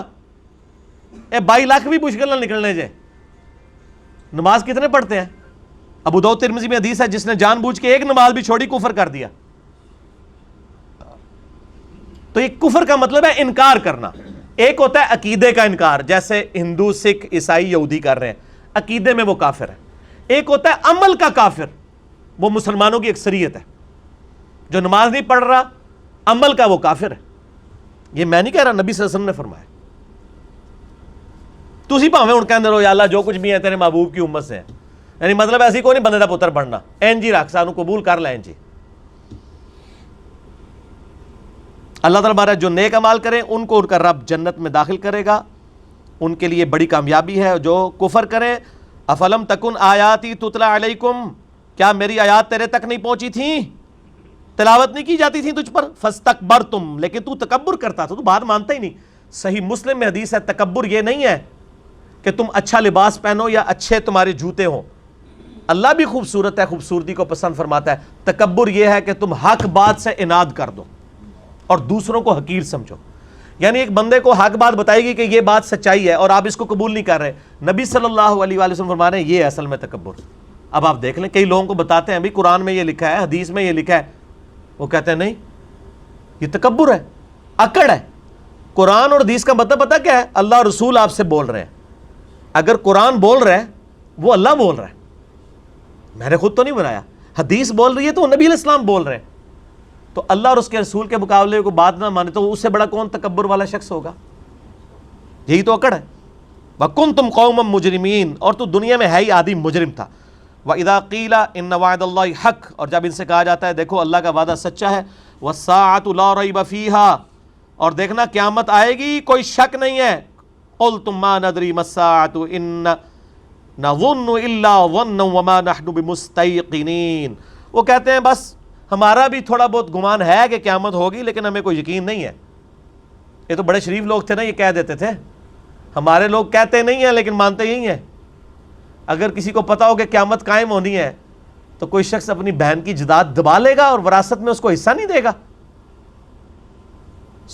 اے 22 لاکھ بھی مشکل نہ نکلنے جے. نماز کتنے پڑھتے ہیں؟ ابو داؤد ترمذی میں حدیث ہے جس نے جان بوجھ کے ایک نماز بھی چھوڑی کفر کر دیا. تو یہ کفر کا مطلب ہے انکار کرنا. ایک ہوتا ہے عقیدے کا انکار، جیسے ہندو سکھ عیسائی یہودی کر رہے ہیں، عقیدے میں وہ کافر ہے. ایک ہوتا ہے عمل کا کافر، وہ مسلمانوں کی اکثریت ہے. جو نماز نہیں پڑھ رہا عمل کا وہ کافر ہے. یہ میں نہیں کہہ رہا، نبی صلی اللہ علیہ وسلم نے فرمایا. تسی پاویں ہن کہندے رہو یا اللہ جو کچھ بھی ہے تیرے محبوب کی امت سے ہے، یعنی مطلب ایسی کوئی نہیں بندے دا پتر بننا، این جی رکھ سانو قبول کر لیں جی. اللہ تعالیٰ بارہ جو نیک اعمال کریں ان کو ان کا رب جنت میں داخل کرے گا، ان کے لیے بڑی کامیابی ہے. جو کفر کریں، افلم تکن آیاتی تتلا علیکم، کیا میری آیات تیرے تک نہیں پہنچی تھیں، تلاوت نہیں کی جاتی تھی تجھ پر؟ فاستکبرتم، لیکن تو تکبر کرتا تھا، تو بات مانتا ہی نہیں. صحیح مسلم میں حدیث ہے تکبر یہ نہیں ہے کہ تم اچھا لباس پہنو یا اچھے تمہارے جوتے ہوں. اللہ بھی خوبصورت ہے، خوبصورتی کو پسند فرماتا ہے. تکبر یہ ہے کہ تم حق بات سے اناد کر دو اور دوسروں کو حقیر سمجھو. یعنی ایک بندے کو حق بات بتائے گی کہ یہ بات سچائی ہے اور آپ اس کو قبول نہیں کر رہے. نبی صلی اللہ علیہ وآلہ وسلم فرما رہے ہیں یہ اصل میں تکبر. اب آپ دیکھ لیں کئی لوگوں کو بتاتے ہیں بھی قرآن میں یہ لکھا ہے, حدیث میں یہ لکھا ہے, وہ کہتے ہیں نہیں یہ تکبر ہے, اکڑ ہے. قرآن اور حدیث کا مطلب پتہ کیا ہے؟ اللہ اور رسول آپ سے بول رہے ہیں. اگر قرآن بول رہا ہے وہ اللہ بول رہا ہے, میں نے خود تو نہیں بنایا. حدیث بول رہی ہے تو نبی علیہ السلام بول رہے ہیں. تو اللہ اور اس کے رسول کے مقابلے کو بات نہ مانے تو اس سے بڑا کون تکبر والا شخص ہوگا؟ یہی تو اکڑ ہے. وَكُنْتُمْ قَوْمًا مُجْرِمِينَ, اور تو دنیا میں ہے ہی آدھی مجرم تھا. وَإِذَا قِيلَ إِنَّ وَعْدَ اللَّهِ حَقٌّ, اور جب ان سے کہا جاتا ہے دیکھو اللہ کا وعدہ سچا ہے. وَالسَّاعَةُ لَا رَيْبَ فِيهَا, اور دیکھنا قیامت آئے گی کوئی شک نہیں ہے. قُلْتُمْ مَا نَدْرِي مَا السَّاعَةُ إِنَّ نَظُنُّ إِلَّا ظَنًّا وَمَا نَحْنُ بِمُسْتَيْقِنِينَ, وہ کہتے ہیں بس ہمارا بھی تھوڑا بہت گمان ہے کہ قیامت ہوگی لیکن ہمیں کوئی یقین نہیں ہے. یہ تو بڑے شریف لوگ تھے نا, یہ کہہ دیتے تھے. ہمارے لوگ کہتے نہیں ہیں لیکن مانتے یہی ہیں. اگر کسی کو پتا ہو کہ قیامت قائم ہونی ہے تو کوئی شخص اپنی بہن کی جائیداد دبا لے گا اور وراثت میں اس کو حصہ نہیں دے گا.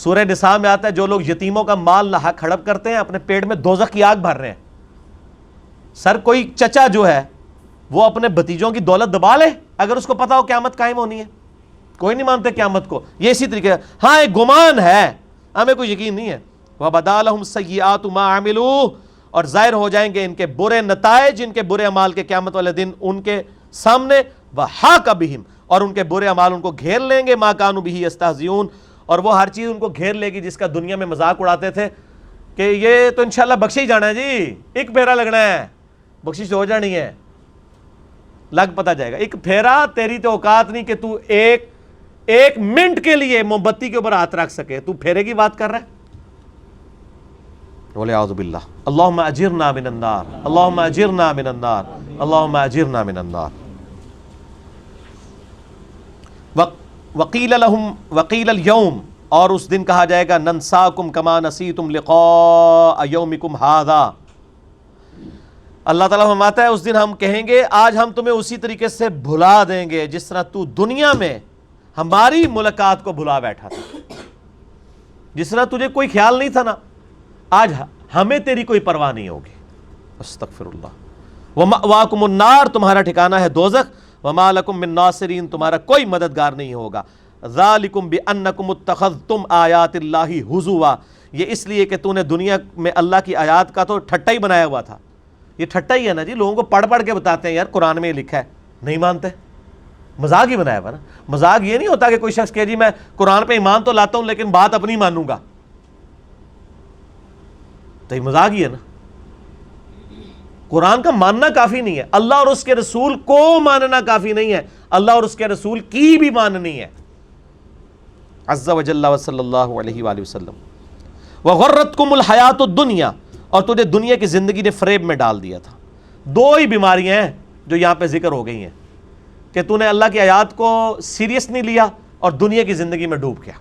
سورہ نساء میں آتا ہے جو لوگ یتیموں کا مال ناحق ہڑپ کرتے ہیں اپنے پیٹ میں دوزخ کی آگ بھر رہے ہیں. سر کوئی چچا جو ہے وہ اپنے بھتیجوں کی دولت دبا لے اگر اس کو پتا ہو قیامت قائم ہونی ہے. کوئی نہیں مانتے قیامت کو. یہ اسی طریقے ہاں ایک گمان ہے, ہمیں کوئی یقین نہیں ہے. وَبَدَا لَهُمْ سَيِّئَاتُ مَا عَمِلُوا, اور ظاہر ہو جائیں گے ان کے برے نتائج, ان کے برے اعمال کے قیامت والے دن ان کے سامنے. وَحَاقَ بِهِمْ, اور ان کے برے اعمال ان کو گھیر لیں گے. مَا كَانُوا بِهِ يَسْتَهْزِئُونَ, اور وہ ہر چیز ان کو گھیر لے گی جس کا دنیا میں مذاق اڑاتے تھے کہ یہ تو انشاءاللہ بخشے ہی جانا ہے جی, ایک پھیرا لگنا ہے, بخشش ہو جانی ہے. لگ پتہ جائے گا ایک پھیرا, تیری تو اوقات نہیں کہ تو ایک منٹ کے لیے موم بتی کے اوپر ہاتھ رکھ سکے, تو پھیرے کی بات کر رہا ہے. وَلِعَوْذُ بِاللَّهِ. اللہم اجرنا من النار, اللہم اجرنا من النار, اللہم اجرنا من النار. وقیل لهم وقیل اليوم, اور اس دن کہا جائے گا ننساکم کما نسیتم لقاء یومکم ھذا. اللہ تعالیٰ فرماتا ہے اس دن ہم کہیں گے آج ہم تمہیں اسی طریقے سے بھلا دیں گے جس طرح تو دنیا میں ہماری ملاقات کو بھلا بیٹھا تھا. جس طرح تجھے کوئی خیال نہیں تھا نا, آج ہمیں تیری کوئی پرواہ نہیں ہوگی. استغفر اللہ. وَمَأْوَاكُمُ النَّارُ, تمہارا ٹھکانہ ہے دوزخ. وَمَا لَكُم مِّن نَاصِرِينَ, تمہارا کوئی مددگار نہیں ہوگا. ذَلِكُمْ بِأَنَّكُمُ اتَّخَذْتُمْ آيَاتِ اللَّهِ هُزُوًا, یہ اس لیے کہ تو نے دنیا میں اللہ کی آیات کا تو ٹھٹا ہی بنایا ہوا تھا. یہ ٹھٹا ہی ہے نا جی, لوگوں کو پڑھ پڑھ کے بتاتے ہیں یار قرآن میں یہ لکھا ہے, نہیں مانتے. مذاق ہی بنایا ہوا نا. مذاق یہ نہیں ہوتا کہ کوئی شخص کہ جی میں قرآن پہ ایمان تو لاتا ہوں لیکن بات اپنی مانوں گا, تو یہ مذاق ہی ہے نا. قرآن کا ماننا کافی نہیں ہے, اللہ اور اس کے رسول کو ماننا کافی نہیں ہے, اللہ اور اس کے رسول کی بھی ماننی ہے. عز و جل و صلی اللہ علیہ وآلہ وسلم. وغرتکم الحیات الدنیا, اور تجھے دنیا کی زندگی نے فریب میں ڈال دیا تھا. دو ہی بیماریاں ہیں جو یہاں پہ ذکر ہو گئی ہیں کہ تو نے اللہ کی آیات کو سیریس نہیں لیا اور دنیا کی زندگی میں ڈوب گیا.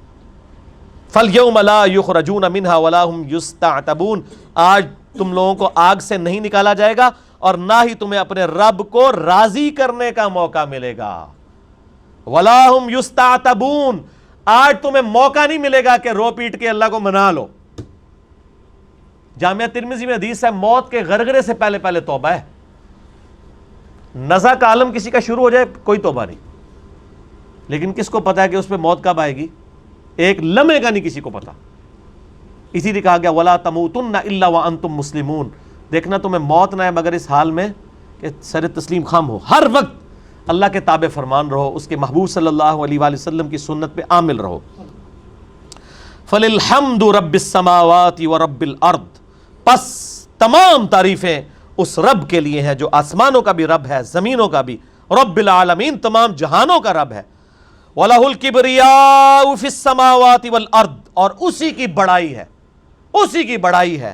فَالْيَوْمَ لَا يُخْرَجُونَ مِنْهَا وَلَا هُمْ يُسْتَعْتَبُونَ, آج تم لوگوں کو آگ سے نہیں نکالا جائے گا اور نہ ہی تمہیں اپنے رب کو راضی کرنے کا موقع ملے گا. وَلَا هُمْ يُسْتَعْتَبُونَ, آج تمہیں موقع نہیں ملے گا کہ رو پیٹ کے اللہ کو منا لو. جامعہ ترمذی میں حدیث ہے موت کے غرغرے سے پہلے پہلے توبہ ہے. نزع کا عالم کسی کا شروع ہو جائے کوئی توبہ نہیں, لیکن کس کو پتا ہے کہ اس پہ موت کب آئے گی؟ ایک لمحے کا نہیں کسی کو پتا. اسی لیے کہا گیا وَلَا تَمُوتُنَّ إِلَّا وَأَنْتُمْ مُسْلِمُونَ, دیکھنا تمہیں موت نہ ہے مگر اس حال میں کہ سر تسلیم خم ہو, ہر وقت اللہ کے تابع فرمان رہو, اس کے محبوب صلی اللہ علیہ وآلہ وسلم کی سنت پہ عامل رہو. فَلِلْحَمْدُ رَبِّ السَّمَاوَاتِ وَرَبِّ الْأَرْضِ, پس تمام تعریفیں اس رب کے لیے ہیں جو آسمانوں کا بھی رب ہے, زمینوں کا بھی, رب العالمین, تمام جہانوں کا رب ہے. وَلَهُ الْكِبْرِيَاءُ فِي السَّمَاوَاتِ وَالْأَرْضِ, اور اسی کی بڑائی ہے, اسی کی بڑائی ہے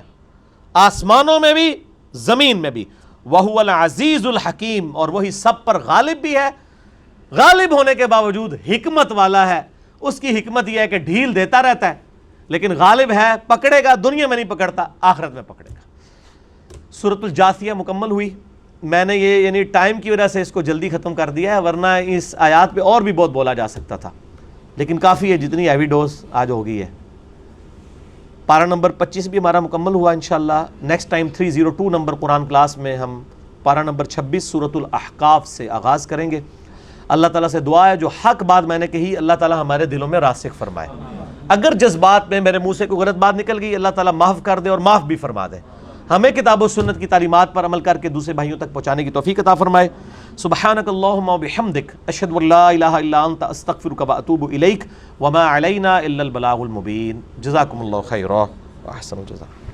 آسمانوں میں بھی زمین میں بھی. وَهُوَ الْعَزِيزُ الْحَكِيمُ, اور وہی سب پر غالب بھی ہے, غالب ہونے کے باوجود حکمت والا ہے. اس کی حکمت یہ ہے کہ ڈھیل دیتا رہتا ہے لیکن غالب ہے, پکڑے گا, دنیا میں نہیں پکڑتا, آخرت میں پکڑے گا. سورۃ الجاثیہ مکمل ہوئی. میں نے یہ یعنی ٹائم کی وجہ سے اس کو جلدی ختم کر دیا ہے, ورنہ اس آیات پہ اور بھی بہت بولا جا سکتا تھا, لیکن کافی ہے جتنی ہیوی ڈوز آج ہو گئی ہے. پارہ نمبر 25 بھی ہمارا مکمل ہوا انشاءاللہ. نیکسٹ ٹائم 302 نمبر قرآن کلاس میں ہم پارہ نمبر 26 سورۃ الاحقاف سے آغاز کریں گے. اللہ تعالیٰ سے دعا ہے جو حق بات میں نے کہی اللہ تعالیٰ ہمارے دلوں میں راسخ فرمائے. اگر جذبات میں میرے منہ سے کوئی غلط بات نکل گئی اللہ تعالیٰ معاف کر دے اور معاف بھی فرما دے. ہمیں کتاب و سنت کی تعلیمات پر عمل کر کے دوسرے بھائیوں تک پہنچانے کی توفیق عطا فرمائے. سبحانک اللہم و بحمدک اشہد ان لا الہ الا انت استغفرک و اتوب الیک وما علینا الا البلاغ المبین. جزاکم اللہ خیرا و احسن الجزاء.